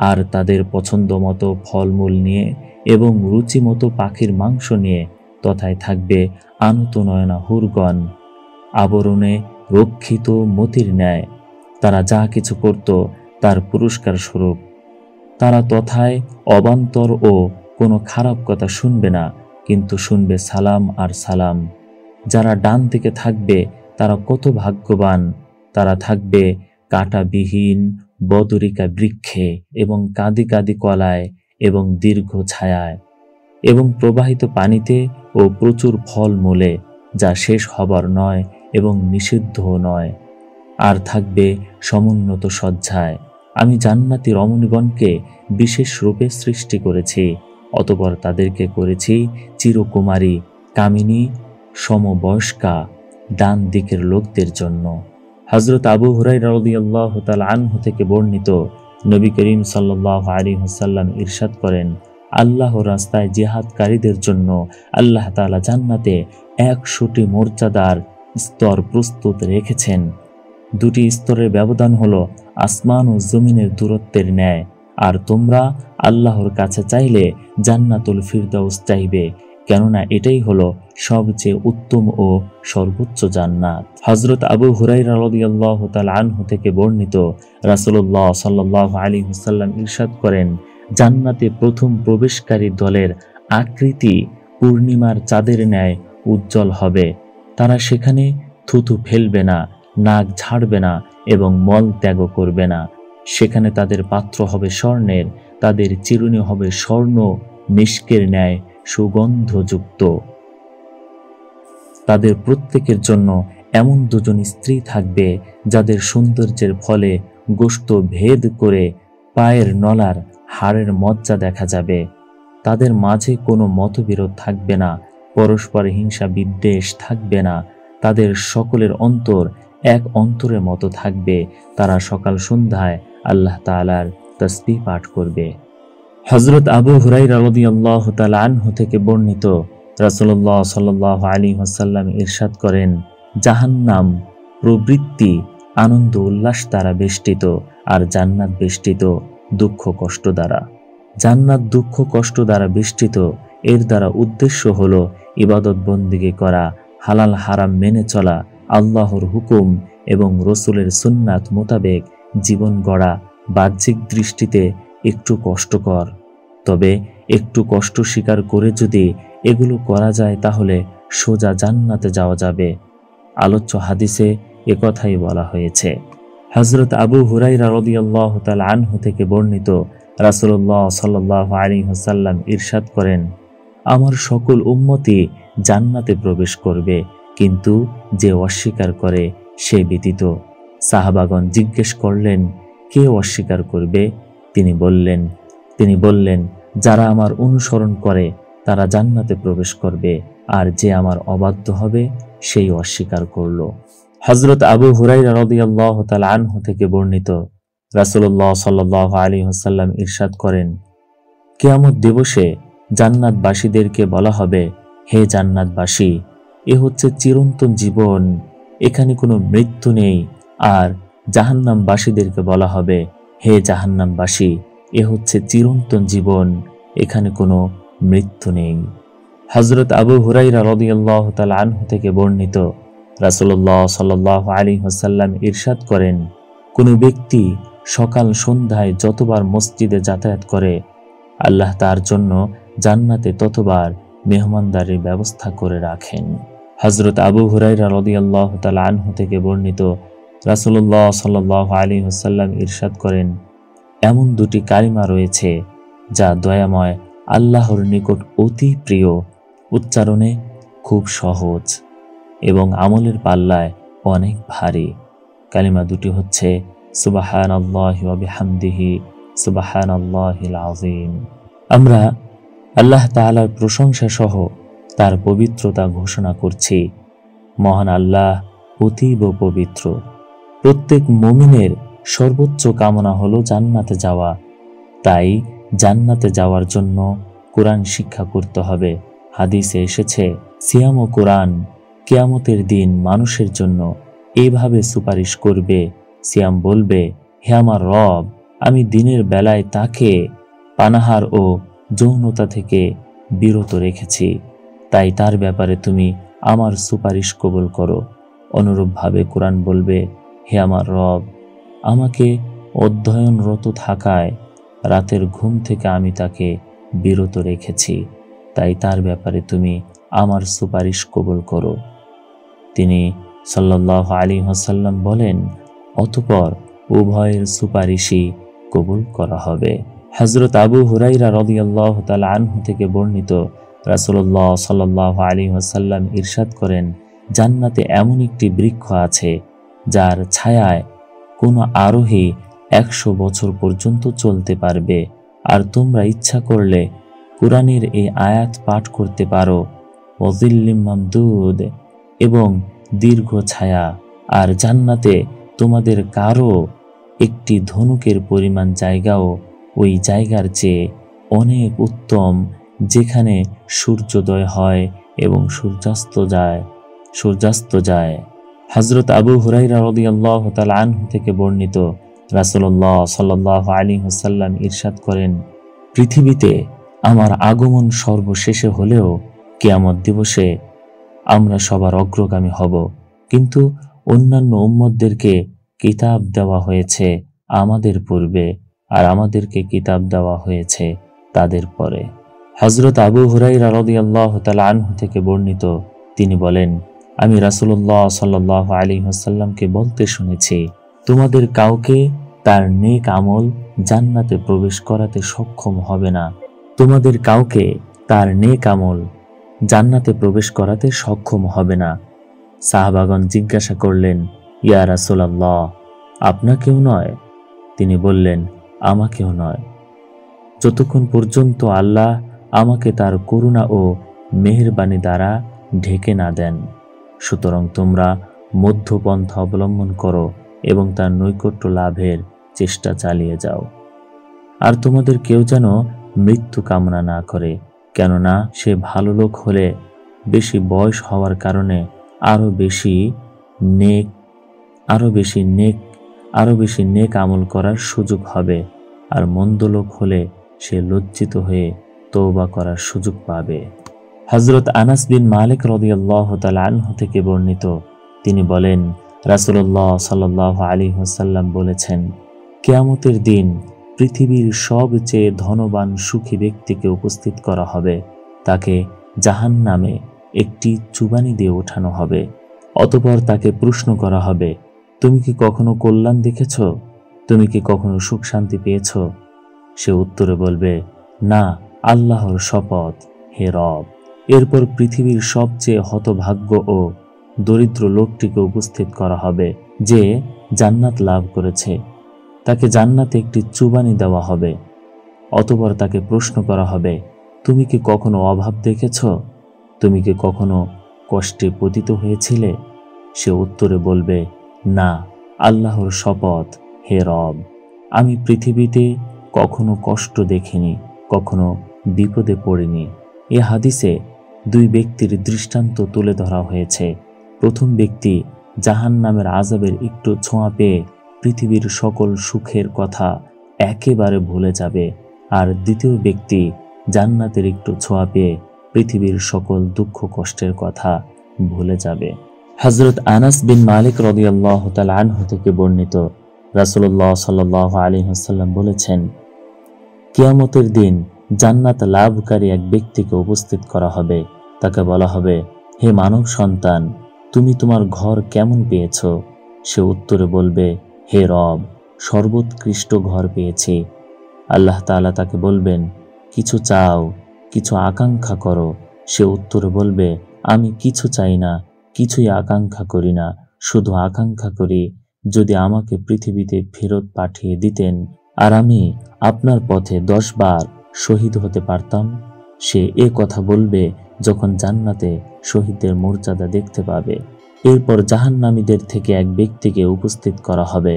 S1: আর তাদের পছন্দ মতো ফলমূল নিয়ে এবং রুচিমতো পাখির মাংস নিয়ে তথায় থাকবে আনত নয়না হুরগণ, আবরণে রক্ষিত মতির ন্যায়। তারা যা কিছু করত তার পুরস্কার স্বরূপ। তারা তথায় অবান্তর ও কোনো খারাপ কথা শুনবে না, কিন্তু শুনবে সালাম আর সালাম। যারা ডান দিকে থাকবে তারা কত ভাগ্যবান! তারা থাকবে কাঁটাবিহীন বদরিকা বৃক্ষে এবং কাঁদি কাঁদি কলায় এবং দীর্ঘ ছায়ায় এবং প্রবাহিত পানিতে ও প্রচুর ফল মূলে, যা শেষ হবার নয় এবং নিষিদ্ধও নয়। আর থাকবে সমুন্নত সজ্জায়। আমি জান্নাতি রমণীগণকে বিশেষ রূপে সৃষ্টি করেছি, অতঃপর তাদেরকে করেছি চিরকুমারী, কামিনী, সমবয়স্কা, ডান দিকের লোকদের জন্য। হযরত আবু হুরায়রা রাদিয়াল্লাহু তাআলা আনহু থেকে বর্ণিত, নবী করিম সাল্লাল্লাহু আলাইহি ওয়াসাল্লাম ইরশাদ করেন, আল্লাহর রাস্তায় জিহাদকারীদের জন্য আল্লাহ তাআলা জান্নাতে 100টি মর্যাদার স্তর প্রস্তুত রেখেছেন। দুটি স্তরের ব্যবধান হলো আসমান ও জমিনের দূরত্বের ন্যায়। আর তোমরা আল্লাহর কাছে চাইলে জান্নাতুল ফিরদাউস চাইবে, কেননা এটাই হলো সবচেয়ে উত্তম ও সর্বোচ্চ জান্নাত। হযরত আবু হুরায়রা রাদিয়াল্লাহু তাআলা আনহু থেকে বর্ণিত, রাসূলুল্লাহ সাল্লাল্লাহু আলাইহি ওয়াসাল্লাম ইরশাদ করেন, জান্নাতে প্রথম প্রবেশকারী দলের আকৃতি পূর্ণিমার চাঁদের ন্যায় উজ্জ্বল হবে। তারা সেখানে থুথু ফেলবে না, নাক ঝাড়বে না এবং মল ত্যাগ করবে না। সেখানে তাদের পাত্র হবে স্বর্ণের, তাদের চিরুনি হবে স্বর্ণ মিশকের ন্যায় সুগন্ধযুক্ত। তাদের প্রত্যেকের জন্য এমন দুজন স্ত্রী থাকবে যাদের সৌন্দর্যের ফলে গোশত ভেদ করে পায়ের নলার হাড়ের মজ্জা দেখা যাবে। তাদের মাঝে কোনো মতবিরোধ থাকবে না, পরস্পর হিংসা বিদ্বেষ থাকবে না। তাদের সকলের অন্তর এক অন্তরের মতো থাকবে। তারা সকাল সন্ধ্যায় আল্লাহ তাআলার তাসবিহ পাঠ করবে। হযরত আবু হুরায়রা রাদিয়াল্লাহু তাআলা আনহু থেকে বর্ণিত, রাসূলুল্লাহ সাল্লাল্লাহু আলাইহি ওয়াসাল্লাম ইরশাদ করেন, জাহান্নাম প্রবৃত্তি আনন্দ উল্লাস দ্বারা বেষ্টিত, আর জান্নাত বেষ্টিত দুঃখ কষ্ট দ্বারা। জান্নাত দুঃখ কষ্ট দ্বারা বেষ্টিত। এর দ্বারা উদ্দেশ্য হলো ইবাদত বন্দেগী করা, হালাল হারাম মেনে চলা, আল্লাহর হুকুম এবং রসুলের সুন্নাত মোতাবেক জীবন গড়া বাহ্যিক দৃষ্টিতে একটু কষ্টকর, তবে একটু কষ্ট স্বীকার করে যদি এগুলো করা যায় তাহলে সোজা জান্নাতে যাওয়া যাবে। আলোচ্য হাদিসে একথাই বলা হয়েছে। হযরত আবু হুরায়রা রাদিয়াল্লাহু তাআলা আনহু থেকে বর্ণিত, রাসূলুল্লাহ সাল্লাল্লাহু আলাইহি ওয়াসাল্লাম ইরশাদ করেন, আমার সকল উম্মতি জান্নাতে প্রবেশ করবে, কিন্তু যে অস্বীকার করে সে ব্যতীত। সাহাবাগণ জিজ্ঞেস করলেন, কে অস্বীকার করবে? তিনি বললেন, যারা আমার অনুসরণ করে তারা জান্নাতে প্রবেশ করবে, আর যে আমার অবাধ্য হবে সেই অস্বীকার করল। হযরত আবু হুরায়রা রাদিয়াল্লাহু তাআলা আনহু থেকে বর্ণিত, রাসূলুল্লাহ সাল্লাল্লাহু আলাইহি ওয়াসাল্লাম ইরশাদ করেন, কিয়ামত দিবসে জান্নাতবাসীদেরকে বলা হবে, হে জান্নাতবাসী, এ হচ্ছে চিরন্তন জীবন, এখানে কোনো মৃত্যু নেই। আর জাহান্নামবাসীদেরকে বলা হবে, হে জাহান্নামবাসী, এ হচ্ছে চিরন্তন জীবন, এখানে কোনো মৃত্যু নেই। হযরত আবু হুরায়রা রাদিয়াল্লাহু তাআলা আনহু থেকে বর্ণিত, রাসূলুল্লাহ সাল্লাল্লাহু আলাইহি ওয়াসাল্লাম ইরশাদ করেন, কোনো ব্যক্তি সকাল সন্ধ্যায় যতবার মসজিদে যাতায়াত করে, আল্লাহ তার জন্য জান্নাতে ততবার মেহমানদারির ব্যবস্থা করে রাখেন। হযরত আবু হুরায়রা রাদিয়াল্লাহু তাআলা আনহু থেকে বর্ণিত, রাসূলুল্লাহ সাল্লাল্লাহু আলাইহি ওয়াসাল্লাম ইরশাদ করেন, এমন দুটি কালিমা রয়েছে যা দয়াময় আল্লাহর নিকট অতি প্রিয়, উচ্চারণে খুব সহজ এবং আমলের পাল্লায় অনেক ভারী। কালিমা দুটি হচ্ছে সুবহানাল্লাহি ওয়া বিহামদিহি সুবহানাল্লাহিল আযীম। আমরা আল্লাহ তাআলার প্রশংসা সহ তার পবিত্রতা ঘোষণা করছি। মহান আল্লাহ অতীব পবিত্র। প্রত্যেক মুমিনের সর্বোচ্চ কামনা হলো জান্নাতে যাওয়া। তাই জান্নাতে যাওয়ার জন্য কোরআন শিক্ষা করতে হবে। হাদিসে এসেছে, সিয়াম ও কোরআন কিয়ামতের দিন মানুষের জন্য এইভাবে সুপারিশ করবে। সিয়াম বলবে, হে আমার রব, আমি দিনের বেলায় তাকে পানাহার ও যৌনতা থেকে বিরত রেখেছি, তাই তার ব্যাপারে তুমি আমার সুপারিশ কবুল করো। অনুরূপভাবে কোরআন বলবে, হে আমার রব, আমাকে অধ্যয়নরত থাকায় রাতের ঘুম থেকে আমি তাকে বিরত রেখেছি, তাই তার ব্যাপারে তুমি আমার সুপারিশ কবুল করো। তিনি সাল্লাল্লাহু আলাইহি ওয়াসাল্লাম বলেন, অতঃপর উভয়ের সুপারিশই কবুল করা হবে। হযরত আবু হুরায়রা রাদিয়াল্লাহু তাআলা আনহু থেকে বর্ণিত, রাসূলুল্লাহ সাল্লাল্লাহু আলাইহি ওয়াসাল্লাম ইরশাদ করেন, জান্নাতে এমন একটি বৃক্ষ আছে যার ছায়ায় কোনো আরোহী 100 বছর পর্যন্ত চলতে পারবে। আর তোমরা ইচ্ছা করলে কুরআনের এই আয়াত পাঠ করতে পারো, ওয়াজিল্লিম মামদুদ, এবং দীর্ঘ ছায়া। আর জান্নাতে তোমাদের কারো একটি ধনুকের পরিমাণ জায়গাও ওই জায়গার চেয়ে অনেক উত্তম, যেখানে সূর্যোদয় হয় এবং সূর্যাস্ত যায়। হযরত আবু হুরায়রা রাদিয়াল্লাহু তাআলা আনহু থেকে বর্ণিত, রাসূলুল্লাহ সাল্লাল্লাহু আলাইহি ওয়াসাল্লাম ইরশাদ করেন, পৃথিবীতে আমার আগমন সর্বশেষে হলেও কিয়ামত দিবসে আমরা সবার অগ্রগামী হব, কিন্তু অন্যান্য উম্মতদেরকে কিতাব দেওয়া হয়েছে আমাদের পূর্বে, আর আমাদেরকে কিতাব দেওয়া হয়েছে তাদের পরে। হযরত আবু হুরায়রা রাদিয়াল্লাহু তাআলা আনহু থেকে বর্ণিত, তিনি বলেন, আমি রাসূলুল্লাহ সাল্লাল্লাহু আলাইহি ওয়াসাল্লামকে বলতে শুনেছি, তোমাদের কাউকে তার নেক আমল জান্নাতে প্রবেশ করাতে সক্ষম হবে না। তোমাদের কাউকে তার নেক আমল জান্নাতে প্রবেশ করাতে সক্ষম হবে না। সাহাবাগণ জিজ্ঞাসা করলেন, ইয়া রাসূলুল্লাহ, আপনাকেও নয়? তিনি বললেন, আমাকেও নয়, যতক্ষণ পর্যন্ত আল্লাহ আমাকে তার করুণা ও মেহেরবানি দ্বারা ঢেকে না দেন। সুতরাং তোমরা মধ্যপন্থা অবলম্বন করো এবং তার নৈকট্য লাভের চেষ্টা চালিয়ে যাও। আর তোমাদের কেউ যেন মৃত্যু কামনা না করে, কেননা সে ভালো লোক হলে বেশি বয়স হওয়ার কারণে আরো বেশি নেক আমল করার সুযোগ হবে, আর মন্দ লোক হলে সে লজ্জিত হয়ে তওবা করার সুযোগ পাবে। হযরত আনাস বিন মালিক রাদিয়াল্লাহু তাআলা আনহু থেকে বর্ণিত, তিনি বলেন, রাসূলুল্লাহ সাল্লাল্লাহু আলাইহি ওয়াসাল্লাম বলেছেন, কিয়ামতের দিন পৃথিবীর সবচেয়ে ধনবান সুখী ব্যক্তিকে উপস্থিত করা হবে। তাকে জাহান্নামে একটি চুবানি দিয়ে ওঠানো হবে। অতঃপর তাকে প্রশ্ন করা হবে, তুমি কি কখনো কল্যাণ দেখেছ? তুমি কি কখনো সুখ শান্তি পেয়েছ? সে উত্তরে বলবে, না, আল্লাহর শপথ, হে রব। এরপর পৃথিবীর সবচেয়ে হতভাগ্য ও দরিদ্র লোকটিকে উপস্থিত করা হবে, যে জান্নাত লাভ করেছে। তাকে জান্নাতে একটি চুবানি দেওয়া হবে। অতঃপর তাকে প্রশ্ন করা হবে, তুমি কি কখনো অভাব দেখেছ? তুমি কি কখনো কষ্টে পতিত হয়েছিলে? সে উত্তরে বলবে, না, আল্লাহর শপথ, হে রব, আমি পৃথিবীতে কখনো কষ্ট দেখিনি, কখনো বিপদে পড়িনি। এ হাদিসে দুই ব্যক্তির দৃষ্টান্ত তুলে ধরা হয়েছে। প্রথম ব্যক্তি জাহান্নামের আযাবের একটু ছোঁয়া পেয়ে পৃথিবীর সকল সুখের কথা একেবারে ভুলে যাবে, আর দ্বিতীয় ব্যক্তি জান্নাতের একটু ছোঁয়া পেয়ে পৃথিবীর সকল দুঃখ কষ্টের কথা ভুলে যাবে। হযরত আনাস বিন মালিক রাদিয়াল্লাহু তাআলা আনহু থেকে বর্ণিত, রাসূলুল্লাহ সাল্লাল্লাহু আলাইহি ওয়াসাল্লাম বলেছেন, কিয়ামতের দিন জান্নাত লাভকারী এক ব্যক্তিকে উপস্থিত করা হবে। তাকে বলা হবে, হে মানব সন্তান, তুমি তোমার ঘর কেমন পেয়েছ? সে উত্তরে বলবে, হে রব, সর্বোৎকৃষ্ট ঘর পেয়েছি। আল্লাহ তাআলা তাকে বলবেন, কিছু চাও, কিছু আকাঙ্ক্ষা করো। সে উত্তরে বলবে, আমি কিছু চাই না, কিছুই আকাঙ্ক্ষা করি না, শুধু আকাঙ্ক্ষা করি যদি আমাকে পৃথিবীতে ফেরত পাঠিয়ে দিতেন আর আমি আপনার পথে 10 বার শহীদ হতে পারতাম। সে এ কথা বলবে যখন জান্নাতে শহীদদের মর্যাদা দেখতে পাবে। এরপর জাহান্নামীদের থেকে এক ব্যক্তিকে উপস্থিত করা হবে।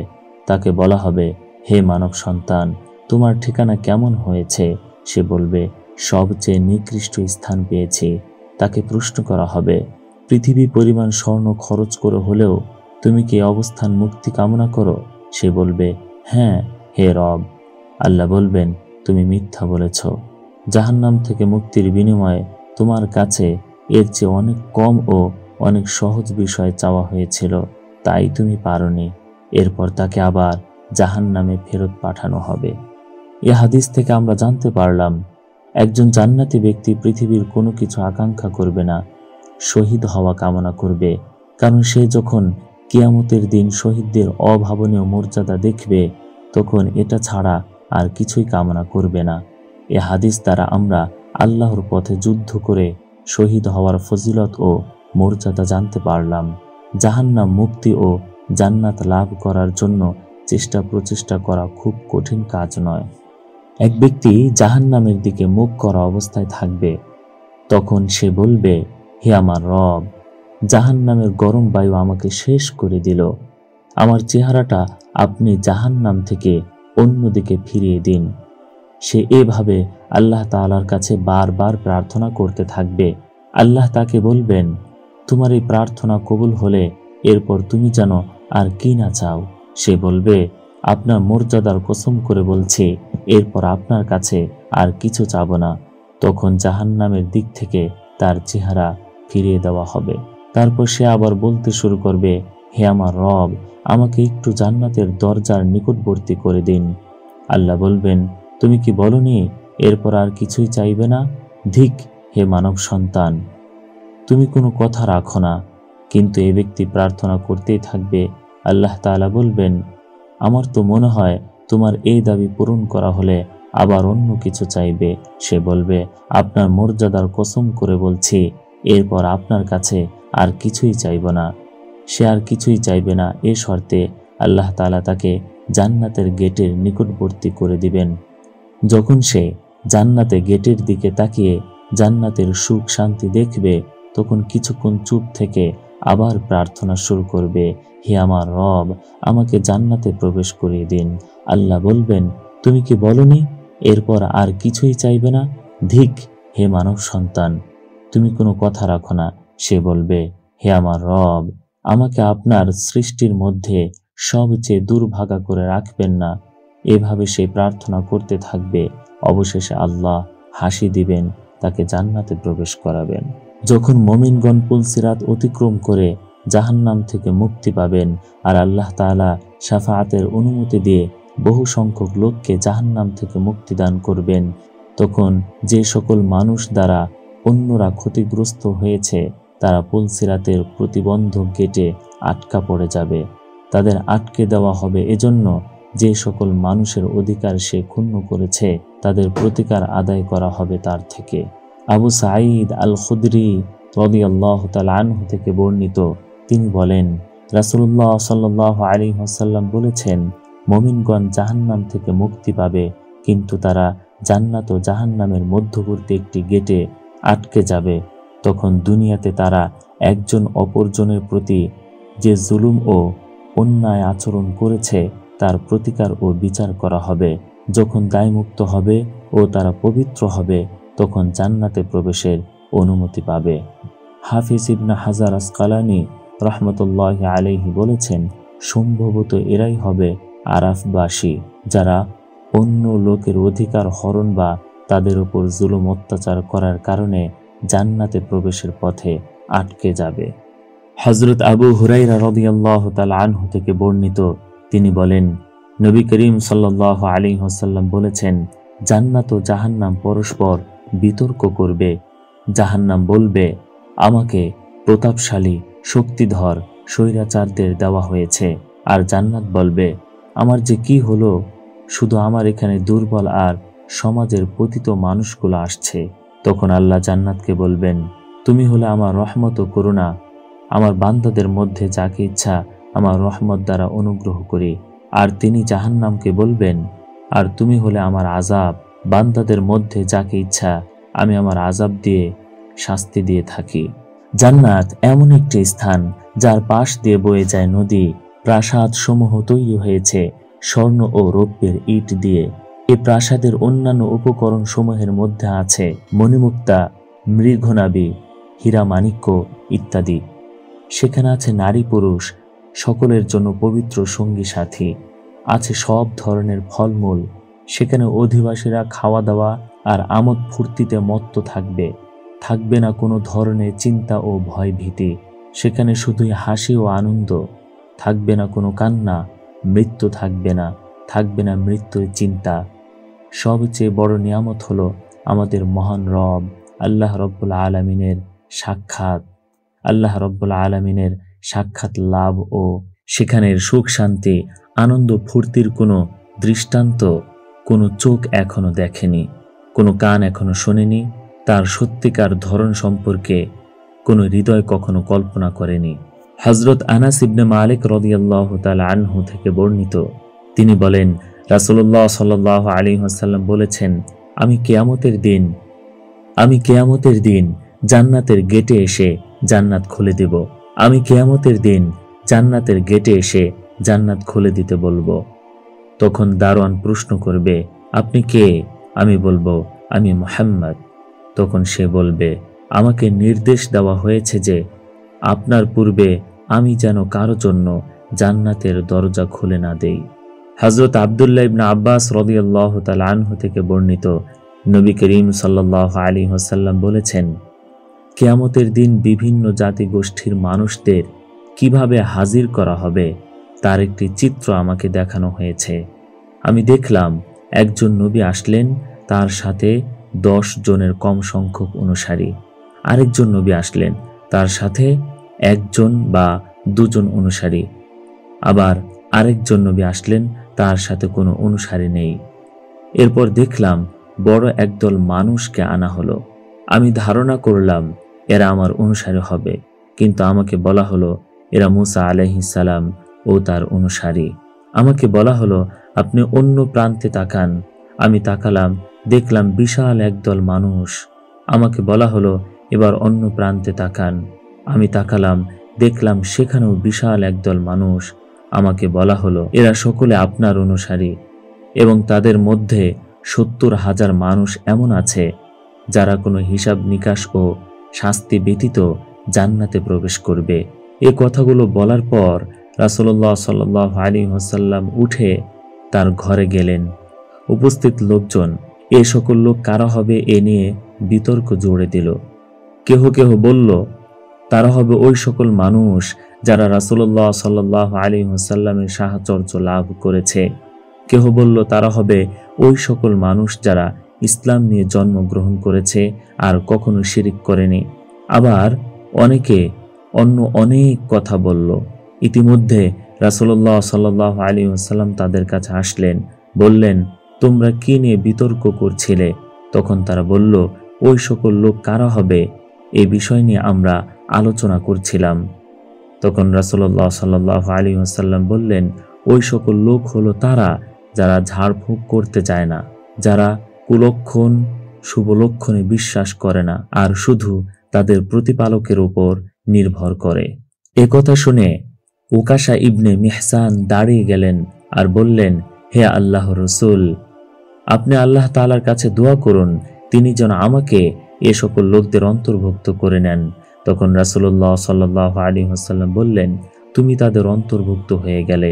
S1: তাকে বলা হবে, হে মানব সন্তান, তোমার ঠিকানা কেমন হয়েছে? সে বলবে, সবচেয়ে নিকৃষ্ট স্থান পেয়েছি। তাকে প্রশ্ন করা হবে, পৃথিবী পরিমাণ স্বর্ণ খরচ করে হলেও তুমি কি অবস্থান মুক্তি কামনা করো? সে বলবে, হ্যাঁ, হে রব। আল্লাহ বলবেন, তুমি মিথ্যা বলেছ। জাহান্নাম থেকে মুক্তির বিনিময়ে তোমার কাছে এর চেয়ে অনেক কম ও অনেক সহজ বিষয় চাওয়া হয়েছিল, তাই তুমি পারোনি। এরপর তাকে আবার জাহান্নামে ফেরত পাঠানো হবে। এ হাদিস থেকে আমরা জানতে পারলাম, একজন জান্নাতি ব্যক্তি পৃথিবীর কোনো কিছু আকাঙ্ক্ষা করবে না, শহীদ হওয়া কামনা করবে। কারণ সে যখন কিয়ামতের দিন শহীদদের অভাবনীয় মর্যাদা দেখবে, তখন এটা ছাড়া আর কিছুই কামনা করবে না। এ হাদিস দ্বারা আমরা আল্লাহর পথে যুদ্ধ করে শহীদ হওয়ার ফজিলত ও মর্যাদা জানতে পারলাম। জাহান্নাম মুক্তি ও জান্নাত লাভ করার জন্য চেষ্টা প্রচেষ্টা করা খুব কঠিন কাজ নয়। এক ব্যক্তি জাহান্নামের দিকে মুখ করা অবস্থায় থাকবে। তখন সে বলবে, হে আমার রব, জাহান্নামের গরম বায়ু আমাকে শেষ করে দিল। আমার চেহারাটা আপনি জাহান্নাম থেকে অন্যদিকে ফিরিয়ে দিন। সে এভাবে আল্লাহ তাআলার কাছে বারবার প্রার্থনা করতে থাকবে। আল্লাহ তাকে বলবেন, তোমার এই প্রার্থনা কবুল হলে এরপর তুমি যেন আর কি না চাও। সে বলবে, আপনার মর্যাদার কসম করে বলছি, এরপর আপনার কাছে আর কিছু চাব না। তখন জাহান্নামের দিক থেকে তার চেহারা ফিরিয়ে দেওয়া হবে। তারপর সে আবার বলতে শুরু করবে, হে আমার রব, আমাকে একটু জান্নাতের দরজার নিকটবর্তী করে দিন। আল্লাহ বলবেন, তুমি কি বলনি এরপর আর কিছুই চাইবে না? ধিক হে মানব সন্তান, তুমি কোনো কথা রাখো না। কিন্তু এ ব্যক্তি প্রার্থনা করতেই থাকবে। আল্লাহ তাআলা বলবেন, আমার তো মনে হয় তোমার এই দাবি পূরণ করা হলে আবার অন্য কিছু চাইবে। সে বলবে, আপনার মর্যাদার কসম করে বলছি, এরপর আপনার কাছে আর কিছুই চাইব না। সে আর কিছুই চাইবে না। এ শর্তে আল্লাহ তাআলা তাকে জান্নাতের গেটের নিকটবর্তী করে দিবেন। যখন সে জান্নাতে গেটের দিকে তাকিয়ে জান্নাতের সুখ শান্তি দেখবে, তখন কিছুক্ষণ চুপ থেকে আবার প্রার্থনা শুরু করবে, হে আমার রব, আমাকে জান্নাতে প্রবেশ করিয়ে দিন। আল্লাহ বলবেন, তুমি কি বলনি এরপর আর কিছুই চাইবে না? ধিক হে মানব সন্তান, তুমি কোনো কথা রাখো না। সে বলবে, হে আমার রব, আমাকে আপনার সৃষ্টির মধ্যে সবচেয়ে দুর্ভাগা করে রাখবেন না। এভাবে সে প্রার্থনা করতে থাকবে। অবশেষে আল্লাহ হাসি দিবেন, তাকে জান্নাতে প্রবেশ করাবেন। যখন মুমিনগণ পুলসিরাত অতিক্রম করে জাহান্নাম থেকে মুক্তি পাবেন আর আল্লাহ তাআলা শাফাআতের অনুমতি দিয়ে বহু সংখ্যক লোককে জাহান্নাম থেকে মুক্তি দান করবেন। তখন যে সকল মানুষ দ্বারা অন্যরা ক্ষতিগ্রস্ত হয়েছে তারা পুলসিরাতের প্রতিবন্ধক গেটে আটকা পড়ে যাবে। তাদের আটকে দেওয়া হবে এজন্য যে সকল মানুষের অধিকার সে ক্ষুণ্ণ করেছে তাদের প্রতিকার আদায় করা হবে তার থেকে। আবু সাঈদ আল খুদরি রাদিয়াল্লাহু তাআলা আনহু থেকে বর্ণিত, তিনি বলেন, রাসূলুল্লাহ সাল্লাল্লাহু আলাইহি ওয়াসাল্লাম বলেছেন, মুমিনগণ জাহান্নাম থেকে মুক্তি পাবে, কিন্তু তারা জান্নাত ও জাহান্নামের মধ্যবর্তী একটি গেটে আটকে যাবে। তখন দুনিয়াতে তারা একজন অপরজনের প্রতি যে জুলুম ও অন্যায় আচরণ করেছে তার প্রতিকার ও বিচার করা হবে। যখন দায়মুক্ত হবে ও তারা পবিত্র হবে তখন জান্নাতে প্রবেশের অনুমতি পাবে। হাফিজ ইবনে হাজার আসকালানি রহমতুল্লাহি আলাইহি বলেছেন, সম্ভবত এরাই হবে আরাফবাসী, যারা অন্য লোকের অধিকার হরণ বা তাদের উপর জুলুম অত্যাচার করার কারণে জান্নাতে প্রবেশের পথে আটকে যাবে। হযরত আবু হুরায়রা রাদিয়াল্লাহু তাআলা আনহু থেকে বর্ণিত, তিনি বলেন, নবী করিম সাল্লাল্লাহু আলাইহি ওয়াসাল্লাম বলেছেন, জান্নাত ও জাহান্নাম পরস্পর বিতর্ক করবে। জাহান্নাম বলবে, আমাকে প্রতাপশালী শক্তিধর স্বৈরাচারদের দেওয়া হয়েছে, আর জান্নাত বলবে, আমার যে কি হলো, শুধু আমার এখানে দুর্বল আর সমাজের পতিত মানুষগুলো আসছে। তখন আল্লাহ জান্নাতকে বলবেন, তুমি হলে আমার রহমত ও করুণা, আমার বান্দাদের মধ্যে যাকে ইচ্ছা আমার রহমত দ্বারা অনুগ্রহ করি। আর তিনি জাহান্নামকে বলবেন, আর তুমি হলে আমার আযাব, বান্দাদের মধ্যে যাকে ইচ্ছা আমি আমার আযাব দিয়ে শাস্তি দিয়ে থাকি। জান্নাত এমন একটি স্থান যার পাশ দিয়ে বয়ে যায় নদী। প্রাসাদ সমূহ তৈরি হয়েছে স্বর্ণ ও রৌপ্যের ইট দিয়ে। এই প্রাসাদের অন্যান্য উপকরণ সমূহের মধ্যে আছে মণিমুক্তা, মৃগনাবি, হীরা মাণিক্য ইত্যাদি। সেখানে আছে নারী পুরুষ সকলের জন্য পবিত্র সঙ্গী সাথী, আছে সব ধরনের ফলমূল। সেখানে অধিবাসীরা খাওয়া দাওয়া আর আমোদ ফুর্তিতে মত্ত থাকবে। থাকবে না কোনো ধরনের চিন্তা ও ভয় ভীতি। সেখানে শুধুই হাসি ও আনন্দ। থাকবে না কোনো কান্না, মৃত্যু থাকবে না, থাকবে না মৃত্যুর চিন্তা। সবচেয়ে বড় নিয়ামত হলো আমাদের মহান রব আল্লাহ রব্বুল আলামিনের সাক্ষাৎ। আল্লাহ রব্বুল আলামিনের সাক্ষাৎ লাভ ও সেখানের সুখ শান্তি আনন্দ ফুর্তির কোনো দৃষ্টান্ত কোনো চোখ এখনো দেখেনি, কোনো কান এখনো শোনেনি, তার সত্যিকার ধরন সম্পর্কে কোনো হৃদয় কখনো কল্পনা করেনি। হযরত আনাস ইবনে মালিক রাদিয়াল্লাহু তাআলা আনহু থেকে বর্ণিত, তিনি বলেন, রাসূলুল্লাহ সাল্লাল্লাহু আলাইহি ওয়াসাল্লাম বলেছেন, আমি কিয়ামতের দিন জান্নাতের গেটে এসে জান্নাত খুলে দেব। আমি কিয়ামতের দিন জান্নাতের গেটে এসে জান্নাত খুলে দিতে বলবো। তখন দারোয়ান প্রশ্ন করবে, আপনি কে? আমি বলবো, আমি মুহাম্মদ। তখন সে বলবে, আমাকে নির্দেশ দেওয়া হয়েছে যে আপনার পূর্বে আমি যেন কারো জন্য জান্নাতের দরজা খুলে না দেই। হযরত আব্দুল্লাহ ইবনে আব্বাস রাদিয়াল্লাহু তাআলা আনহু থেকে বর্ণিত, নবী করিম সাল্লাল্লাহু আলাইহি ওয়াসাল্লাম বলেছেন, কিয়ামতের দিন বিভিন্ন জাতি গোষ্ঠীর মানুষদের কিভাবে হাজির করা হবে তার একটি চিত্র আমাকে দেখানো হয়েছে। আমি দেখলাম একজন নবী আসলেন, তার সাথে 10 জনের কম সংখ্যক অনুসারী। আরেকজন নবী আসলেন, তার সাথে 1 জন বা 2 জন অনুসারী। আবার আরেকজন নবী আসলেন, তার সাথে কোনো অনুসারী নেই। এরপর দেখলাম বড় একদল মানুষকে আনা হলো। আমি ধারণা করলাম এরা আমার অনুসারী হবে, কিন্তু আমাকে বলা হলো এরা মুসা আলাইহিস সালাম ও তার অনুসারী। আমাকে বলা হলো আপনি অন্য প্রান্তে তাকান। আমি তাকালাম, দেখলাম বিশাল একদল মানুষ। আমাকে বলা হলো এবার অন্য প্রান্তে তাকান। আমি তাকালাম, দেখলাম সেখানেও বিশাল একদল মানুষ। আমাকে বলা হলো এরা সকলে আপনার অনুসারী, এবং তাদের মধ্যে 70,000 মানুষ এমন আছে যারা কোনো হিসাব নিকাশ ও শাস্তি ব্যতীত জান্নাতে প্রবেশ করবে। এই কথাগুলো বলার পর রাসূলুল্লাহ সাল্লাল্লাহু আলাইহি ওয়াসাল্লাম উঠে তার ঘরে গেলেন। উপস্থিত লোকজন এ সকল লোক কারা হবে এ নিয়ে বিতর্ক জুড়ে দিল। কেহ কেহ বলল
S2: তারা হবে ওই সকল মানুষ যারা রাসূলুল্লাহ সাল্লাল্লাহু আলাইহি ওয়াসাল্লামের সাহচর্য লাভ করেছে। কেহ বলল তারা হবে ওই সকল মানুষ যারা ইসলাম নিয়ে জন্মগ্রহণ করেছে আর কখনো শিরিক করেনি। আবার অনেকে অন্য অনেক কথা বলল। ইতিমধ্যে রাসূলুল্লাহ সাল্লাল্লাহু আলাইহি ওয়াসাল্লাম তাদের কাছে আসলেন, বললেন, তোমরা কি নিয়ে বিতর্ক করছিলে? তখন তারা বলল, ওই সকল লোক কারা হবে এই বিষয় নিয়ে আমরা আলোচনা করছিলাম। তখন রাসূলুল্লাহ সাল্লাল্লাহু আলাইহি ওয়াসাল্লাম বললেন, ওই সকল লোক হলো তারা যারা ঝাড়ফুঁক করতে যায় না, যারা কুলক্ষণ শুভ লক্ষণে বিশ্বাস করে না আর শুধু তাদের প্রতিপালকের উপর নির্ভর করে। এ কথা শুনে উকাশা ইবনে মিহসান দাঁড়িয়ে গেলেন আর বললেন, হে আল্লাহর রাসূল, আপনি আল্লাহ তাআলার কাছে দোয়া করুন তিনি যেন আমাকে এ সকল লোকদের অন্তর্ভুক্ত করে নেন। তখন রাসূলুল্লাহ সাল্লাল্লাহু আলাইহি ওয়াসাল্লাম বললেন, তুমি তাদের অন্তর্ভুক্ত হয়ে গেলে।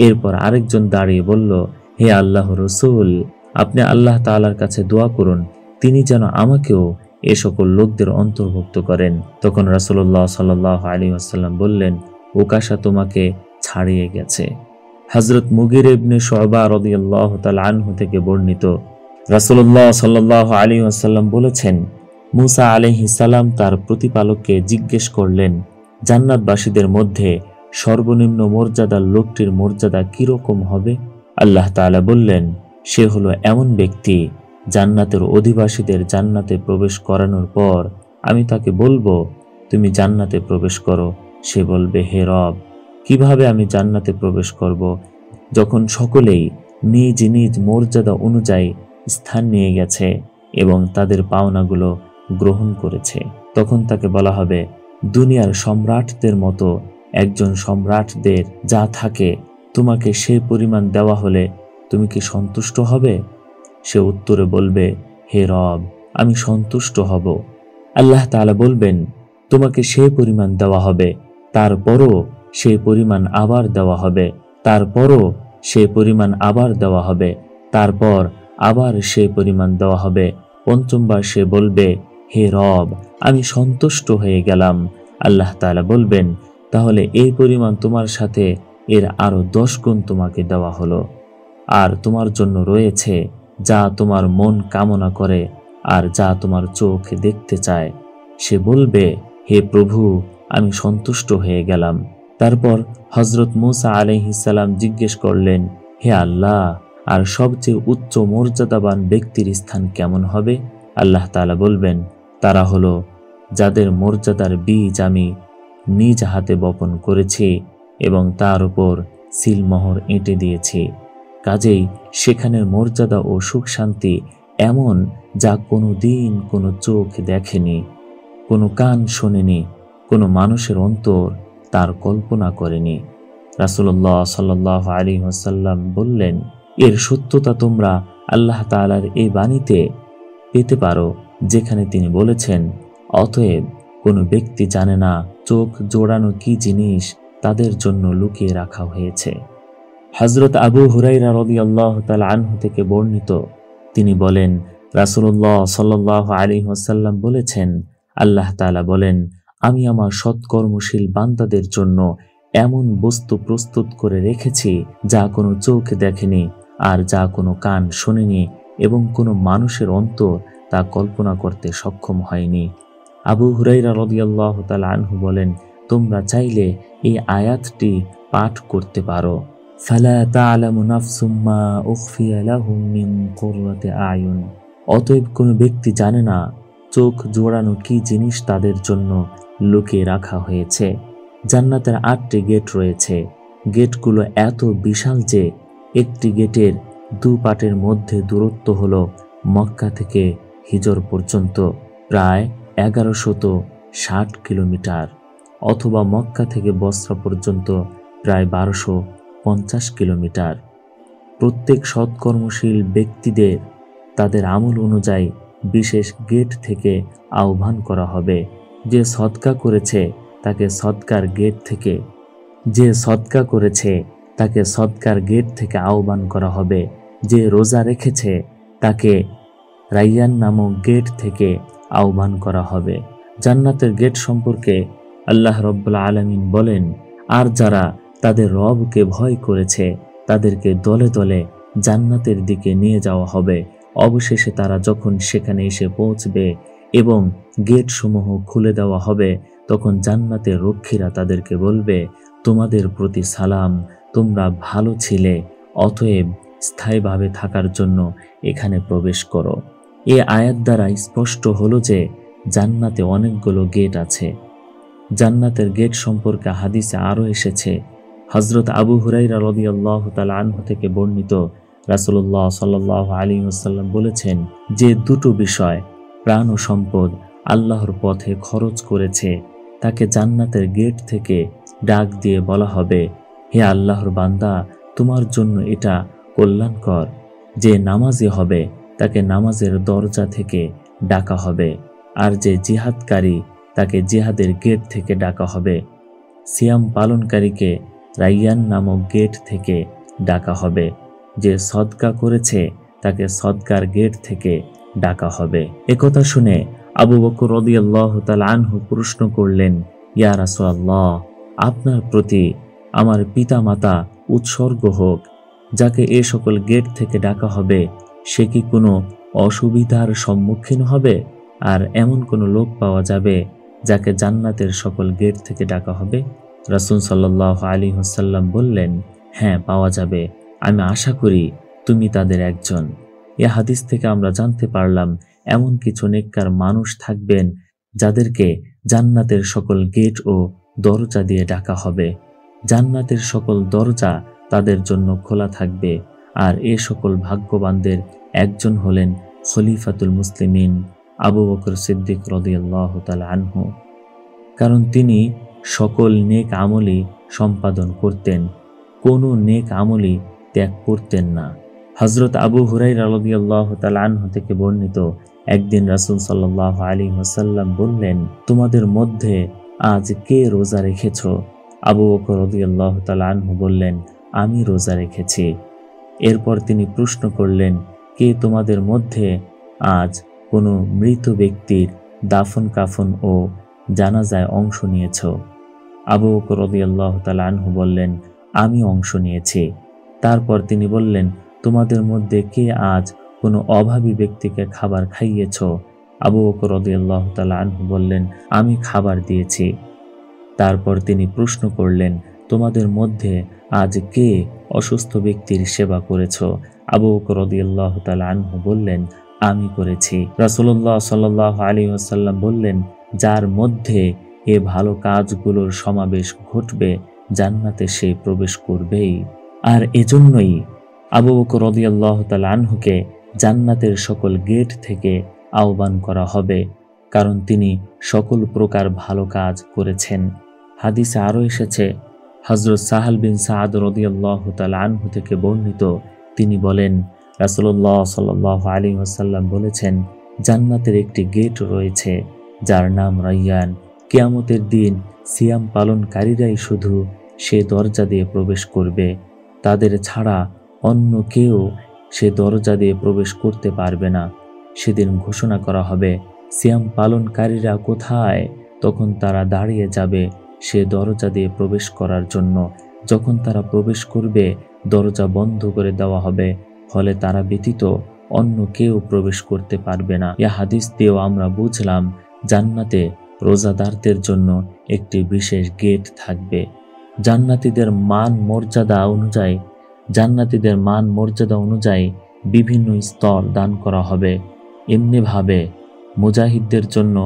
S2: এরপর আরেকজন দাঁড়িয়ে বলল, হে আল্লাহর রাসূল, আপনি আল্লাহ তাআলার কাছে দোয়া করুন তিনি যেন আমাকেও এ সকল লোকদের অন্তর্ভুক্ত করেন। তখন রাসূলুল্লাহ সাল্লাল্লাহু আলাইহি ওয়াসাল্লাম বললেন, উকাশা তোমাকে ছাড়িয়ে গেছে। হযরত মুগীর ইবনে শুবা রাদিয়াল্লাহু তাআলা আনহু থেকে বর্ণিত, রাসূলুল্লাহ সাল্লাল্লাহু আলাইহি ওয়াসাল্লাম বলেছেন, মুসা আলাইহিস সালাম তার প্রতিপালককে জিজ্ঞেস করলেন, জান্নাতবাসীদের মধ্যে সর্বনিম্ন মর্যাদার লোকটির মর্যাদা কি রকম হবে? আল্লাহ তাআলা বললেন, সে হলো এমন ব্যক্তি জান্নাতের অধিবাসীদের জান্নাতে প্রবেশ করানোর পর আমি তাকে বলবো, তুমি জান্নাতে প্রবেশ করো। সে বলবে, হে রব, কিভাবে আমি জান্নাতে প্রবেশ করব যখন সকলেই নিজ নিজ মর্যাদা অনুযায়ী স্থান নিয়ে গেছে এবং তাদের পাওনাগুলো গ্রহণ করেছে? তখন তাকে বলা হবে, দুনিয়ার সম্রাটদের মতো একজন সম্রাটদের যা থাকে তোমাকে সেই পরিমাণ দেওয়া হলে তুমি কি সন্তুষ্ট হবে? সে উত্তরে বলবে, হে রব, আমি সন্তুষ্ট হব। আল্লাহ তাআলা বলবেন, তোমাকে সেই পরিমাণ দেওয়া হবে, তারপরও সেই পরিমাণ আবার দেওয়া হবে, তারপরও সেই পরিমাণ আবার দেওয়া হবে, তারপর আবার সেই পরিমাণ দেওয়া হবে। পঞ্চমবার সে বলবে, হে রব, আমি সন্তুষ্ট হয়ে গেলাম। আল্লাহ তাআলা বলবেন, তাহলে এই পরিমাণ তোমার সাথে এর আরো 10 গুণ তোমাকে দেওয়া হলো। আর তোমার জন্য রয়েছে যা তোমার মন কামনা করে আর যা তোমার চোখ দেখতে চায়। সে বলবে, হে প্রভু, আমি সন্তুষ্ট হয়ে গেলাম। তারপর হযরত মুসা আলাইহিস সালাম জিজ্ঞেস করলেন, হে আল্লাহ, আর সবচেয়ে উচ্চ মর্যাদাবান ব্যক্তির স্থান কেমন হবে? আল্লাহ তাআলা বলবেন, তারা হলো যাদের মর্যাদার বীজ আমি নিজ হাতে বপন করেছি এবং তার উপর সিলমোহর এঁটে দিয়েছি। কাজেই সেখানের মর্যাদা ও সুখ শান্তি এমন যা কোনো দিন কোনো চোখ দেখেনি, কোনো কান শোনেনি, কোনো মানুষের অন্তর তার কল্পনা করেনি। রাসূলুল্লাহ সাল্লাল্লাহু আলাইহি ওয়াসাল্লাম বললেন, এর সত্যতা তোমরা আল্লাহ তাআলার এই বাণীতে পেতে পারো যেখানে তিনি বলেছেন, অতএব কোনো ব্যক্তি জানে না চোখ জোড়ানো কি জিনিস তাদের জন্য লুকিয়ে রাখা হয়েছে। হযরত আবু হুরায়রা রাদিয়াল্লাহু তাআলা আনহু থেকে বর্ণিত, তিনি বলেন, রাসূলুল্লাহ সাল্লাল্লাহু আলাইহি ওয়াসাল্লাম বলেছেন, আল্লাহ তাআলা বলেন, আমি আমার সৎকর্মশীল বান্দাদের জন্য এমন বস্তু প্রস্তুত করে রেখেছি যা কোনো চোখ দেখেনি আর যা কোনো কান শোনেনি এবং কোনো মানুষের অন্তর তা কল্পনা করতে সক্ষম হয়নি। আবু হুরায়রা রাদিয়াল্লাহু তাআলা আনহু বলেন, তোমরা চাইলে এই আয়াতটি পাঠ করতে পারো, ফালা তা'লামু নাফসুম মা উখফিয়া লাহুম মিন কুররাতি আয়ুন। অতএব কোনো ব্যক্তি জানে না চোখ জোড়ানো কি জিনিস তাদের জন্য লুকিয়ে রাখা হয়েছে। জান্নাতের 8টি গেট রয়েছে। গেটগুলো এত বিশাল যে একটি গেটের দুপাটের মধ্যে দূরত্ব হলো মক্কা থেকে হিজর পর্যন্ত প্রায় 1160 কিলোমিটার, অথবা মক্কা থেকে বসরা পর্যন্ত প্রায় 1250 কিলোমিটার। প্রত্যেক সৎকর্মশীল ব্যক্তিদের তাদের আমল অনুযায়ী বিশেষ গেট থেকে আহ্বান করা হবে। যে সদকা করেছে তাকে সদকার গেট থেকে আহ্বান করা হবে। যে রোজা রেখেছে তাকে রাইয়ান নামক গেট থেকে আহ্বান করা হবে। জান্নাতের গেট সম্পর্কে আল্লাহ রব্বুল আলামিন বলেন, আর যারা তাদের রবকে ভয় করেছে তাদেরকে দলে দলে জান্নাতের দিকে নিয়ে যাওয়া হবে। অবশেষে তারা যখন সেখানে এসে পৌঁছবে এবং গেট সমূহ খুলে দেওয়া হবে, তখন জান্নাতের রক্ষীরা তাদেরকে বলবে, তোমাদের প্রতি সালাম, তোমরা ভালো ছিলে, অতএব স্থায়ীভাবে থাকার জন্য এখানে প্রবেশ করো। এই আয়াত দ্বারা স্পষ্ট হলো যে জান্নাতে অনেকগুলো গেট আছে। জান্নাতের গেট সম্পর্কে হাদিসে আরও এসেছে। হযরত আবু হুরায়রা রাদিয়াল্লাহু তাআলা আনহু থেকে বর্ণিত, রাসূলুল্লাহ সাল্লাল্লাহু আলাইহি ওয়াসাল্লাম বলেছেন, যে দুটো বিষয় প্রাণ ও সম্পদ আল্লাহর পথে খরচ করেছে তাকে জান্নাতের গেট থেকে ডাক দিয়ে বলা হবে, হে আল্লাহর বান্দা, তোমার জন্য এটা কল্যাণকর। যে নামাজি হবে তাকে নামাজের দরজা থেকে ডাকা হবে, আর যে জিহাদকারী তাকে জিহাদের গেট থেকে ডাকা হবে। সিয়াম পালনকারীকে রাইয়ান নামক গেট থেকে ডাকা হবে। যে সদকা করেছে তাকে সদকার গেট থেকে ডাকা হবে। একথা শুনে আবু বকর রাদিয়াল্লাহু তাআলা আনহু প্রশ্ন করলেন, ইয়া রাসূলুল্লাহ, আপনার প্রতি আমার পিতামাতা উৎসর্গ হোক, যাকে এ সকল গেট থেকে ডাকা হবে সে কি কোনো অসুবিধার সম্মুখীন হবে? আর এমন কোনো লোক পাওয়া যাবে যাকে জান্নাতের সকল গেট থেকে ডাকা হবে? রাসূল সাল্লাল্লাহু আলাইহি ওয়াসাল্লাম বললেন, হ্যাঁ, পাওয়া যাবে। আমি আশা করি তুমি তাদের একজন। এ হাদিস থেকে আমরা জানতে পারলাম এমন কিছু নেককার মানুষ থাকবেন যাদেরকে জান্নাতের সকল গেট ও দরজা দিয়ে ডাকা হবে। জান্নাতের সকল দরজা তাদের জন্য খোলা থাকবে। আর এ সকল ভাগ্যবানদের একজন হলেন খলিফাতুল মুসলিমিন আবু বকর সিদ্দিক রাদিয়াল্লাহু তাআলা আনহু। কারণ তিনি সকল নেক আমলই সম্পাদন করতেন, কোনো নেক আমলই ত্যাগ করতেন না। হযরত আবু হুরায়রা রাদিয়াল্লাহু তাআলা আনহু থেকে বর্ণিত, একদিন রাসূল সাল্লাল্লাহু আলাইহি ওয়াসাল্লাম বললেন, তোমাদের মধ্যে আজ কে রোজা রেখেছ? আবু বকর রাদিয়াল্লাহু তাআলা আনহু বললেন, আমি রোজা রেখেছি। এরপর তিনি প্রশ্ন করলেন, কে তোমাদের মধ্যে আজ কোনো মৃত ব্যক্তির দাফন কাফন ও জানাজায় অংশ নিয়েছ? আবু বকর রাদিয়াল্লাহু তাআলা আনহু বললেন, আমি অংশ নিয়েছি। তারপর তিনি বললেন, তোমাদের মধ্যে কে আজ কোনো অভাবী ব্যক্তিকে খাবার খাইয়েছ? আবু বকর রাদিয়াল্লাহু তাআলা আনহু বললেন, আমি খাবার দিয়েছি। তারপর তিনি প্রশ্ন করলেন, তোমাদের মধ্যে আজ কে অসুস্থ ব্যক্তির সেবা করেছ? আবু বকর রাদিয়াল্লাহু তাআলা আনহু বললেন, আমি করেছি। রাসূলুল্লাহ সাল্লাল্লাহু আলাইহি ওয়াসাল্লাম বললেন, যার মধ্যে এ ভালো কাজগুলোর সমাবেশ ঘটবে জান্নাতে সে প্রবেশ করবেই। আর এজন্যই আবু বকর রাদিয়াল্লাহু তাআলা আনহুকে জান্নাতের সকল গেট থেকে আহ্বান করা হবে, কারণ তিনি সকল প্রকার ভালো কাজ করেছেন। হাদিসে আরও এসেছে, হযরত সাহাল বিন সাদ রাদিয়াল্লাহু তাআলা আনহু থেকে বর্ণিত, তিনি বলেন, রাসূলুল্লাহ সাল্লাল্লাহু আলাইহি ওয়াসাল্লাম বলেছেন, জান্নাতের একটি গেট রয়েছে যার নাম রাইয়ান। কিয়ামতের দিন সিয়াম পালনকারীরাই শুধু সে দরজা দিয়ে প্রবেশ করবে, তাদের ছাড়া অন্য কেউ সে দরজা দিয়ে প্রবেশ করতে পারবে না। সেদিন ঘোষণা করা হবে, সিয়াম পালনকারীরা কোথায়? তখন তারা দাঁড়িয়ে যাবে সে দরজা দিয়ে প্রবেশ করার জন্য। যখন তারা প্রবেশ করবে দরজা বন্ধ করে দেওয়া হবে, ফলে তারা ব্যতীত অন্য কেউ প্রবেশ করতে পারবে না। এই হাদিস দিয়েও আমরা বুঝলাম জান্নাতে রোজাদারদের জন্য একটি বিশেষ গেট থাকবে। জান্নাতীদের মান মর্যাদা অনুযায়ী বিভিন্ন স্তর দান করা হবে। এমনিভাবে মুজাহিদদের জন্য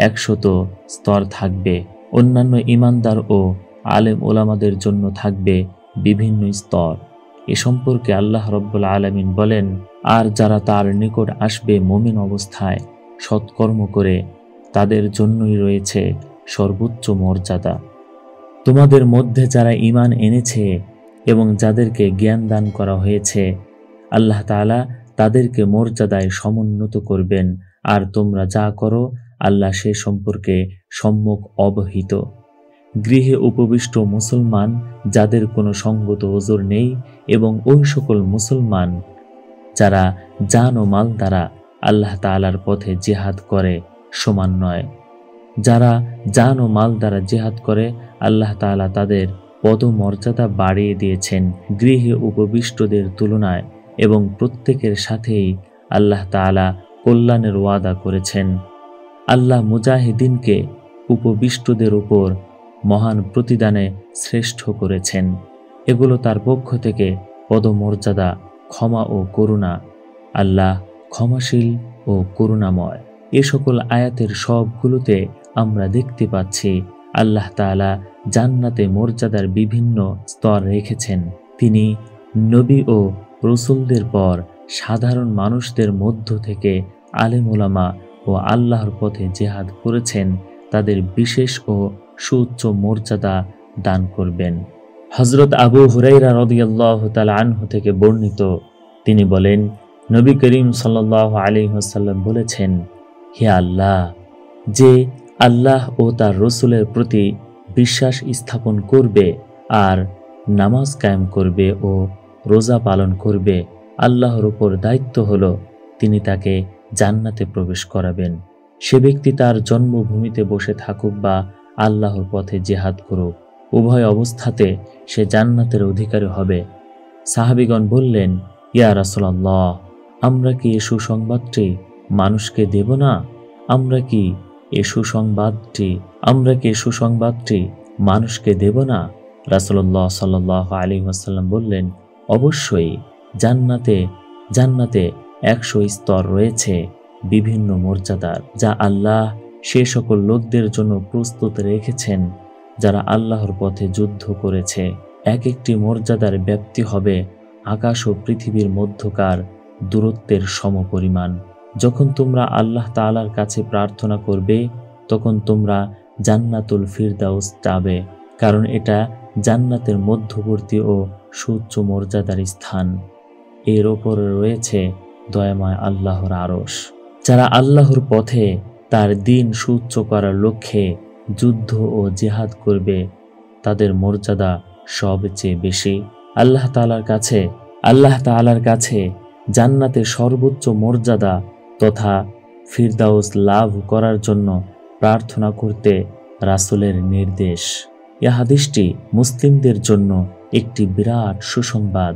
S2: 100 স্তর থাকবে, অন্যান্য ঈমানদার ও আলেম ওলামাদের জন্য থাকবে বিভিন্ন স্তর। এ সম্পর্কে আল্লাহ রাব্বুল আলামিন বলেন, আর যারা তার নিকট আসবে মুমিন অবস্থায় সৎকর্ম করে তাদের জন্যই রয়েছে সর্বোচ্চ মর্যাদা। তোমাদের মধ্যে যারা ঈমান এনেছে এবং যাদেরকে জ্ঞান দান করা হয়েছে, আল্লাহ তাআলা তাদেরকে মর্যাদায় সমুন্নত করবেন। আর তোমরা যা করো আল্লাহ সে সম্পর্কে সম্যক অবহিত। গৃহে উপবিষ্ট মুসলমান যাদের কোনো সঙ্গত ওজর নেই এবং ওই সকল মুসলমান যারা জান ও মাল দ্বারা আল্লাহ তাআলার পথে জিহাদ করে সমান নয়। যারা জান ও মাল দ্বারা জিহাদ করে আল্লাহ তাআলা তাদের পদমর্যাদা বাড়িয়ে দিয়েছেন গৃহে উপবিষ্টদের তুলনায়, এবং প্রত্যেকের সাথেই আল্লাহ তাআলা কল্যাণের ওয়াদা করেছেন। আল্লাহ মুজাহিদিনকে উপবিষ্টদের উপর মহান প্রতিদানে শ্রেষ্ঠ করেছেন। এগুলো তার পক্ষ থেকে পদমর্যাদা, ক্ষমা ও করুণা। আল্লাহ ক্ষমাশীল ও করুণাময়। এ সকল আয়াতের সবগুলোতে আমরা দেখতে পাচ্ছি আল্লাহ তাআলা জান্নাতে মর্যাদার বিভিন্ন স্তর রেখেছেন। তিনি নবী ও রসুলদের পর সাধারণ মানুষদের মধ্য থেকে আলেম ওলামা ও আল্লাহর পথে জিহাদ করেছেন তাদের বিশেষ ও সুউচ্চ মর্যাদা দান করবেন। হযরত আবু হুরায়রা রাদিয়াল্লাহু তাআলা আনহু থেকে বর্ণিত, তিনি বলেন, নবী করিম সাল্লাল্লাহু আলাইহি ওয়াসাল্লাম বলেছেন, হে আল্লাহ, যে আল্লাহ ও তার রসুলের প্রতি বিশ্বাস স্থাপন করবে আর নামাজ কায়েম করবে ও রোজা পালন করবে, আল্লাহর উপর দায়িত্ব হলো তিনি তাকে জান্নাতে প্রবেশ করাবেন। সে ব্যক্তি তার জন্মভূমিতে বসে থাকুক বা আল্লাহর পথে জিহাদ করুক, উভয় অবস্থাতে সে জান্নাতের অধিকারী হবে। সাহাবীগণ বললেন, ইয়া রাসূলুল্লাহ, আমরা কি এই সুসংবাদটি মানুষকে দেব না? আমরা কি এই সুসংবাদটি মানুষকে দেব না? রাসূলুল্লাহ সাল্লাল্লাহু আলাইহি ওয়াসাল্লাম বললেন, অবশ্যই। জান্নাতে 100 স্তর রয়েছে বিভিন্ন মর্যাদার, যা আল্লাহ সে সকল লোকদের জন্য প্রস্তুত রেখেছেন যারা আল্লাহর পথে যুদ্ধ করেছে। এক একটি মর্যাদার ব্যাপ্তি হবে আকাশ ও পৃথিবীর মধ্যকার দূরত্বের সমপরিমাণ। যখন তোমরা আল্লাহ তাআলার কাছে প্রার্থনা করবে, তখন তোমরা জান্নাতুল ফিরদাউস চাবে, কারণ এটা জান্নাতের মধ্যবর্তী ও সুউচ্চ মর্যাদার স্থান। এর ওপরে রয়েছে দয়াময় আল্লাহর আরশ। যারা আল্লাহর পথে তার দিন সুউচ্চ করার লক্ষ্যে যুদ্ধ ও জিহাদ করবে, তাদের মর্যাদা সবচেয়ে বেশি। আল্লাহ তাআলার কাছে জান্নাতের সর্বোচ্চ মর্যাদা তথা ফিরদাউস লাভ করার জন্য প্রার্থনা করতে রাসূলের নির্দেশ। এই হাদিসটি মুসলিমদের জন্য একটি বিরাট সুসংবাদ।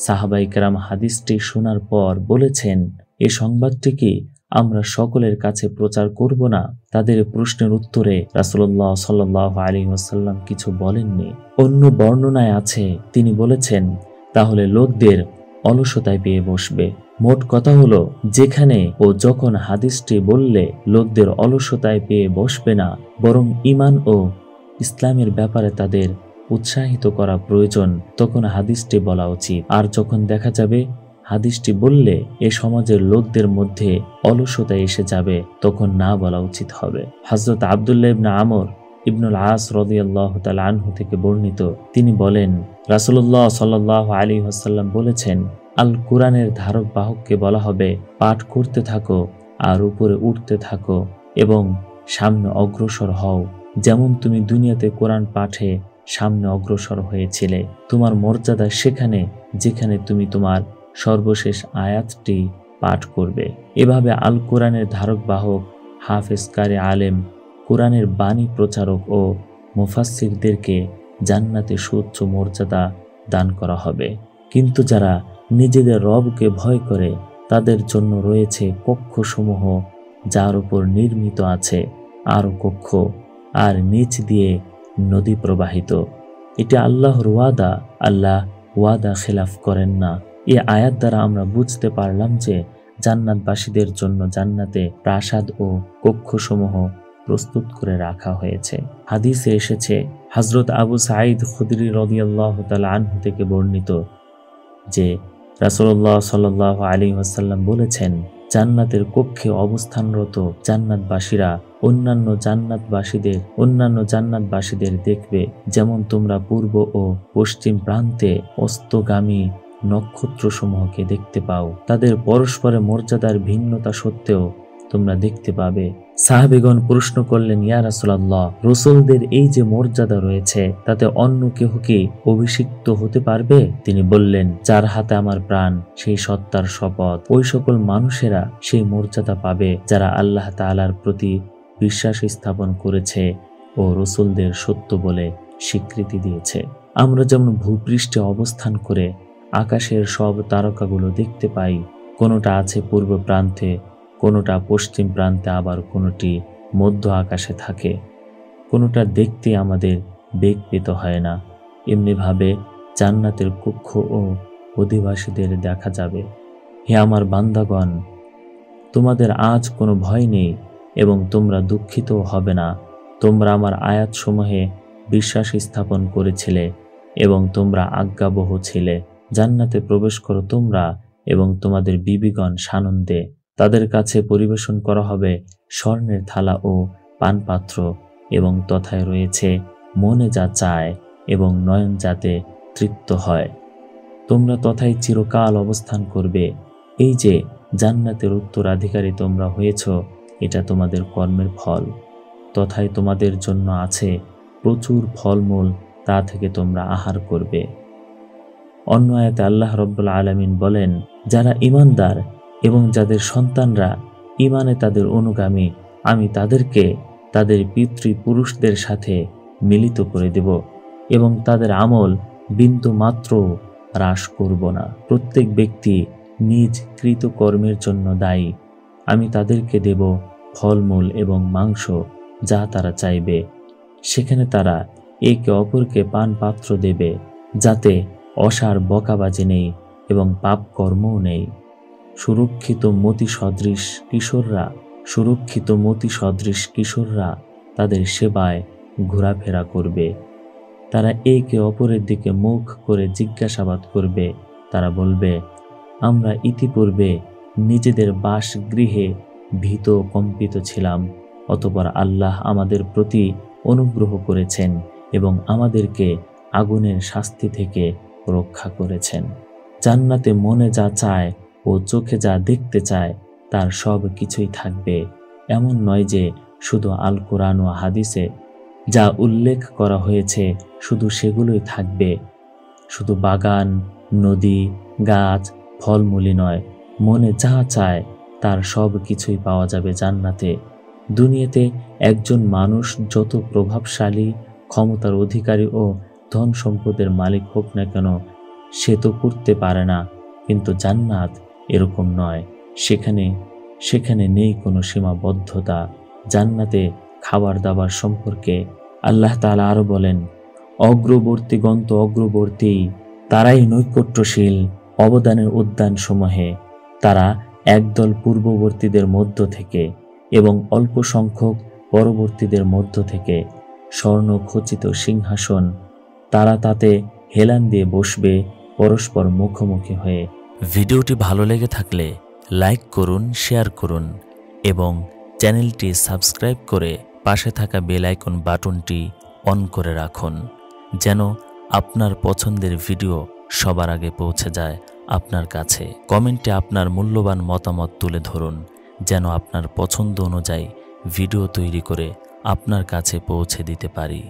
S2: সাহাবায়ে কেরাম হাদিসটি শোনার পর বলেছেন, এই সংবাদটি কি আমরা সকলের কাছে প্রচার করব না? তাদের প্রশ্নের উত্তরে রাসূলুল্লাহ সাল্লাল্লাহু আলাইহি ওয়াসাল্লাম কিছু বলেননি। অন্য বর্ণনায় আছে, তিনি বলেছেন, তাহলে লোকদের অলসতায় পেয়ে বসবে। মোট কথা হলো, যেখানে ও যখন হাদিসটি বললে লোকদের অলসতায় পেয়ে বসবে না, বরং ঈমান ও ইসলামের ব্যাপারে তাদের উৎসাহিত করা প্রয়োজন, তখন হাদিসটি বলা উচিত। আর যখন দেখা যাবে হাদিসটি বললে এ সমাজের লোকদের মধ্যে অলসতা এসে যাবে, তখন না বলা উচিত হবে। হযরত আব্দুল্লাহ ইবনে আমর ইবনুল আস রাদিয়াল্লাহু তাআলা আনহু থেকে বর্ণিত, তিনি বলেন, রাসূলুল্লাহ সাল্লাল্লাহু আলাইহি ওয়াসাল্লাম বলেছেন, আল কুরআনের ধারক বাহককে বলা হবে, পাঠ করতে থাকো আর উপরে উঠতে থাকো এবং সামনে অগ্রসর হও, যেমন তুমি দুনিয়াতে কোরআন পাঠে সামনে অগ্রসর হয়েছিলে। তোমার মর্যাদা সেখানে যেখানে তুমি তোমার সর্বশেষ আয়াতটি পাঠ করবে। এভাবে আল কোরআনের ধারক বাহক, হাফেজ, কারি, আলেম, কোরআনের বাণী প্রচারক ও মুফাসসিরদেরকে জান্নাতে সুউচ্চ মর্যাদা দান করা হবে। কিন্তু যারা নিজেদের রবকে ভয় করে, তাদের জন্য রয়েছে কক্ষসমূহ, যার উপর নির্মিত আছে আরো কক্ষ, আর নিচ দিয়ে নদী প্রবাহিত। এটি আল্লাহর ওয়াদা। আল্লাহ ওয়াদা খেলাফ করেন না। এই আয়াত দ্বারা আমরা বুঝতে পারলাম যে জান্নাতবাসীদের জন্য জান্নাতে প্রাসাদ ও কক্ষসমূহ প্রস্তুত করে রাখা হয়েছে। হাদিসে এসেছে, হযরত আবু সাঈদ খুদরি রাদিয়াল্লাহু তাআলা আনহু থেকে বর্ণিত যে রাসূলুল্লাহ সাল্লাল্লাহু আলাইহি ওয়াসাল্লাম বলেছেন, জান্নাতের কক্ষে অবস্থানরত জান্নাতবাসীরা অন্যান্য জান্নাতবাসীদের দেখবে, যেমন তোমরা পূর্ব ও পশ্চিম প্রান্তে অস্তগামী নক্ষত্রসমূহকে দেখতে পাও। তাদের পরস্পরের মর্যাদার ভিন্নতা সত্ত্বেও তোমরা দেখতে পাবে। সাহাবীগণ প্রশ্ন করলেন, ইয়া রাসূলুল্লাহ, রাসূলদের এই যে মর্যাদা রয়েছে, তাতে অন্য কেহ কি অভিষিক্ত হতে পারবে? তিনি বললেন, যার হাতে আমার প্রাণ, সেই সত্তার শপথ, ওই সকল মানুষেরা সেই মর্যাদা পাবে যারা আল্লাহ তাআলার প্রতি বিশ্বাস স্থাপন করেছে ও রসুলদের সত্য বলে স্বীকৃতি দিয়েছে। আমরা যেমন ভূপৃষ্ঠে অবস্থান করে আকাশের সব তারকাগুলো দেখতে পাই, কোনোটা আছে পূর্ব প্রান্তে, কোনোটা পশ্চিম প্রান্তে, আবার কোনোটি মধ্য আকাশে থাকে। কোনোটা দেখতে আমাদের বেগ পেতে হয় না। এমনিভাবে জান্নাতের কক্ষ ও অধিবাসীদের দেখা যাবে। হে আমার বান্দাগণ, তোমাদের আজ কোনো ভয় নেই এবং তোমরা দুঃখিতও হবে না। তোমরা আমার আয়াতসমূহে বিশ্বাস স্থাপন করেছিলে এবং তোমরা আজ্ঞাবহ ছিলে। জান্নাতে প্রবেশ করো তোমরা এবং তোমাদের বিবিগণ সানন্দে। তাদের কাছে পরিবেশন করা হবে স্বর্ণের থালা ও পানপাত্র, এবং তথায় রয়েছে মনে যা চায় এবং নয়ন যাতে তৃপ্ত হয়। তোমরা তথায় চিরকাল অবস্থান করবে। এই যে জান্নাতের উত্তরাধিকারী তোমরা হয়েছ, এটা তোমাদের কর্মের ফল। তথায় তোমাদের জন্য আছে প্রচুর ফলমূল, তা থেকে তোমরা আহার করবে। অন্য আয়াতে আল্লাহ রাব্বুল আলামিন বলেন, যারা ঈমানদার এবং যাদের সন্তানরা ঈমানে তাদের অনুগামী, আমি তাদেরকে তাদের পিতৃপুরুষদের সাথে মিলিত করে দেব এবং তাদের আমল বিন্দু মাত্র হ্রাস করব না। প্রত্যেক ব্যক্তি নিজ কৃতকর্মের জন্য দায়ী। আমি তাদেরকে দেব ফলমূল এবং মাংস, যা তারা চাইবে। সেখানে তারা একে অপরকে পান পাত্র দেবে, যাতে অসার বকাবাজি নেই এবং পাপ কর্মও নেই। সুরক্ষিত মতি সদৃশ কিশোররা তাদের সেবায় ঘোরাফেরা করবে। তারা একে অপরের দিকে মুখ করে জিজ্ঞাসাবাদ করবে। তারা বলবে, আমরা ইতিপূর্বে নিজেদের বাসগৃহে ভীত কম্পিত ছিলাম, অতঃপর আল্লাহ আমাদের প্রতি অনুগ্রহ করেছেন এবং আমাদেরকে আগুনের শাস্তি থেকে রক্ষা করেছেন। জান্নাতে মনে যা চায় ও চোখে যা দেখতে চায় তার সব কিছুই থাকবে। এমন নয় যে শুধু আল কোরআন ও হাদিসে যা উল্লেখ করা হয়েছে শুধু সেগুলোই থাকবে। শুধু বাগান, নদী, গাছ, ফলমূলই নয়, মনে যা চায় তার সব কিছুই পাওয়া যাবে জান্নাতে। দুনিয়াতে একজন মানুষ যত প্রভাবশালী, ক্ষমতার অধিকারী ও ধন সম্পদের মালিক হোক না কেন, সে তো করতে পারে না। কিন্তু জান্নাত এরকম নয়। সেখানে নেই কোনো সীমাবদ্ধতা। জান্নাতে খাবার দাবার সম্পর্কে আল্লাহ তাআলা আরো বলেন, অগ্রবর্তীগণ তো অগ্রবর্তী, তারাই নৈকট্যশীল অবদানের উদ্যানসমূহে। তারা একদল পূর্ববর্তীদের মধ্য থেকে এবং অল্প সংখ্যক পরবর্তীদের মধ্য থেকে। স্বর্ণখচিত সিংহাসন, তারা তাতে হেলান দিয়ে বসবে পরস্পর মুখোমুখি হয়ে।
S1: ভিডিওটি ভালো লেগে থাকলে লাইক করুন, শেয়ার করুন এবং চ্যানেলটি সাবস্ক্রাইব করে পাশে থাকা বেল আইকন বাটনটি অন করে রাখুন, যেন আপনার পছন্দের ভিডিও সবার আগে পৌঁছে যায় আপনার কাছে। কমেন্টে আপনার মূল্যবান মতামত তুলে ধরুন, যেন আপনার পছন্দ অনুযায়ী ভিডিও তৈরি করে আপনার কাছে পৌঁছে দিতে পারি।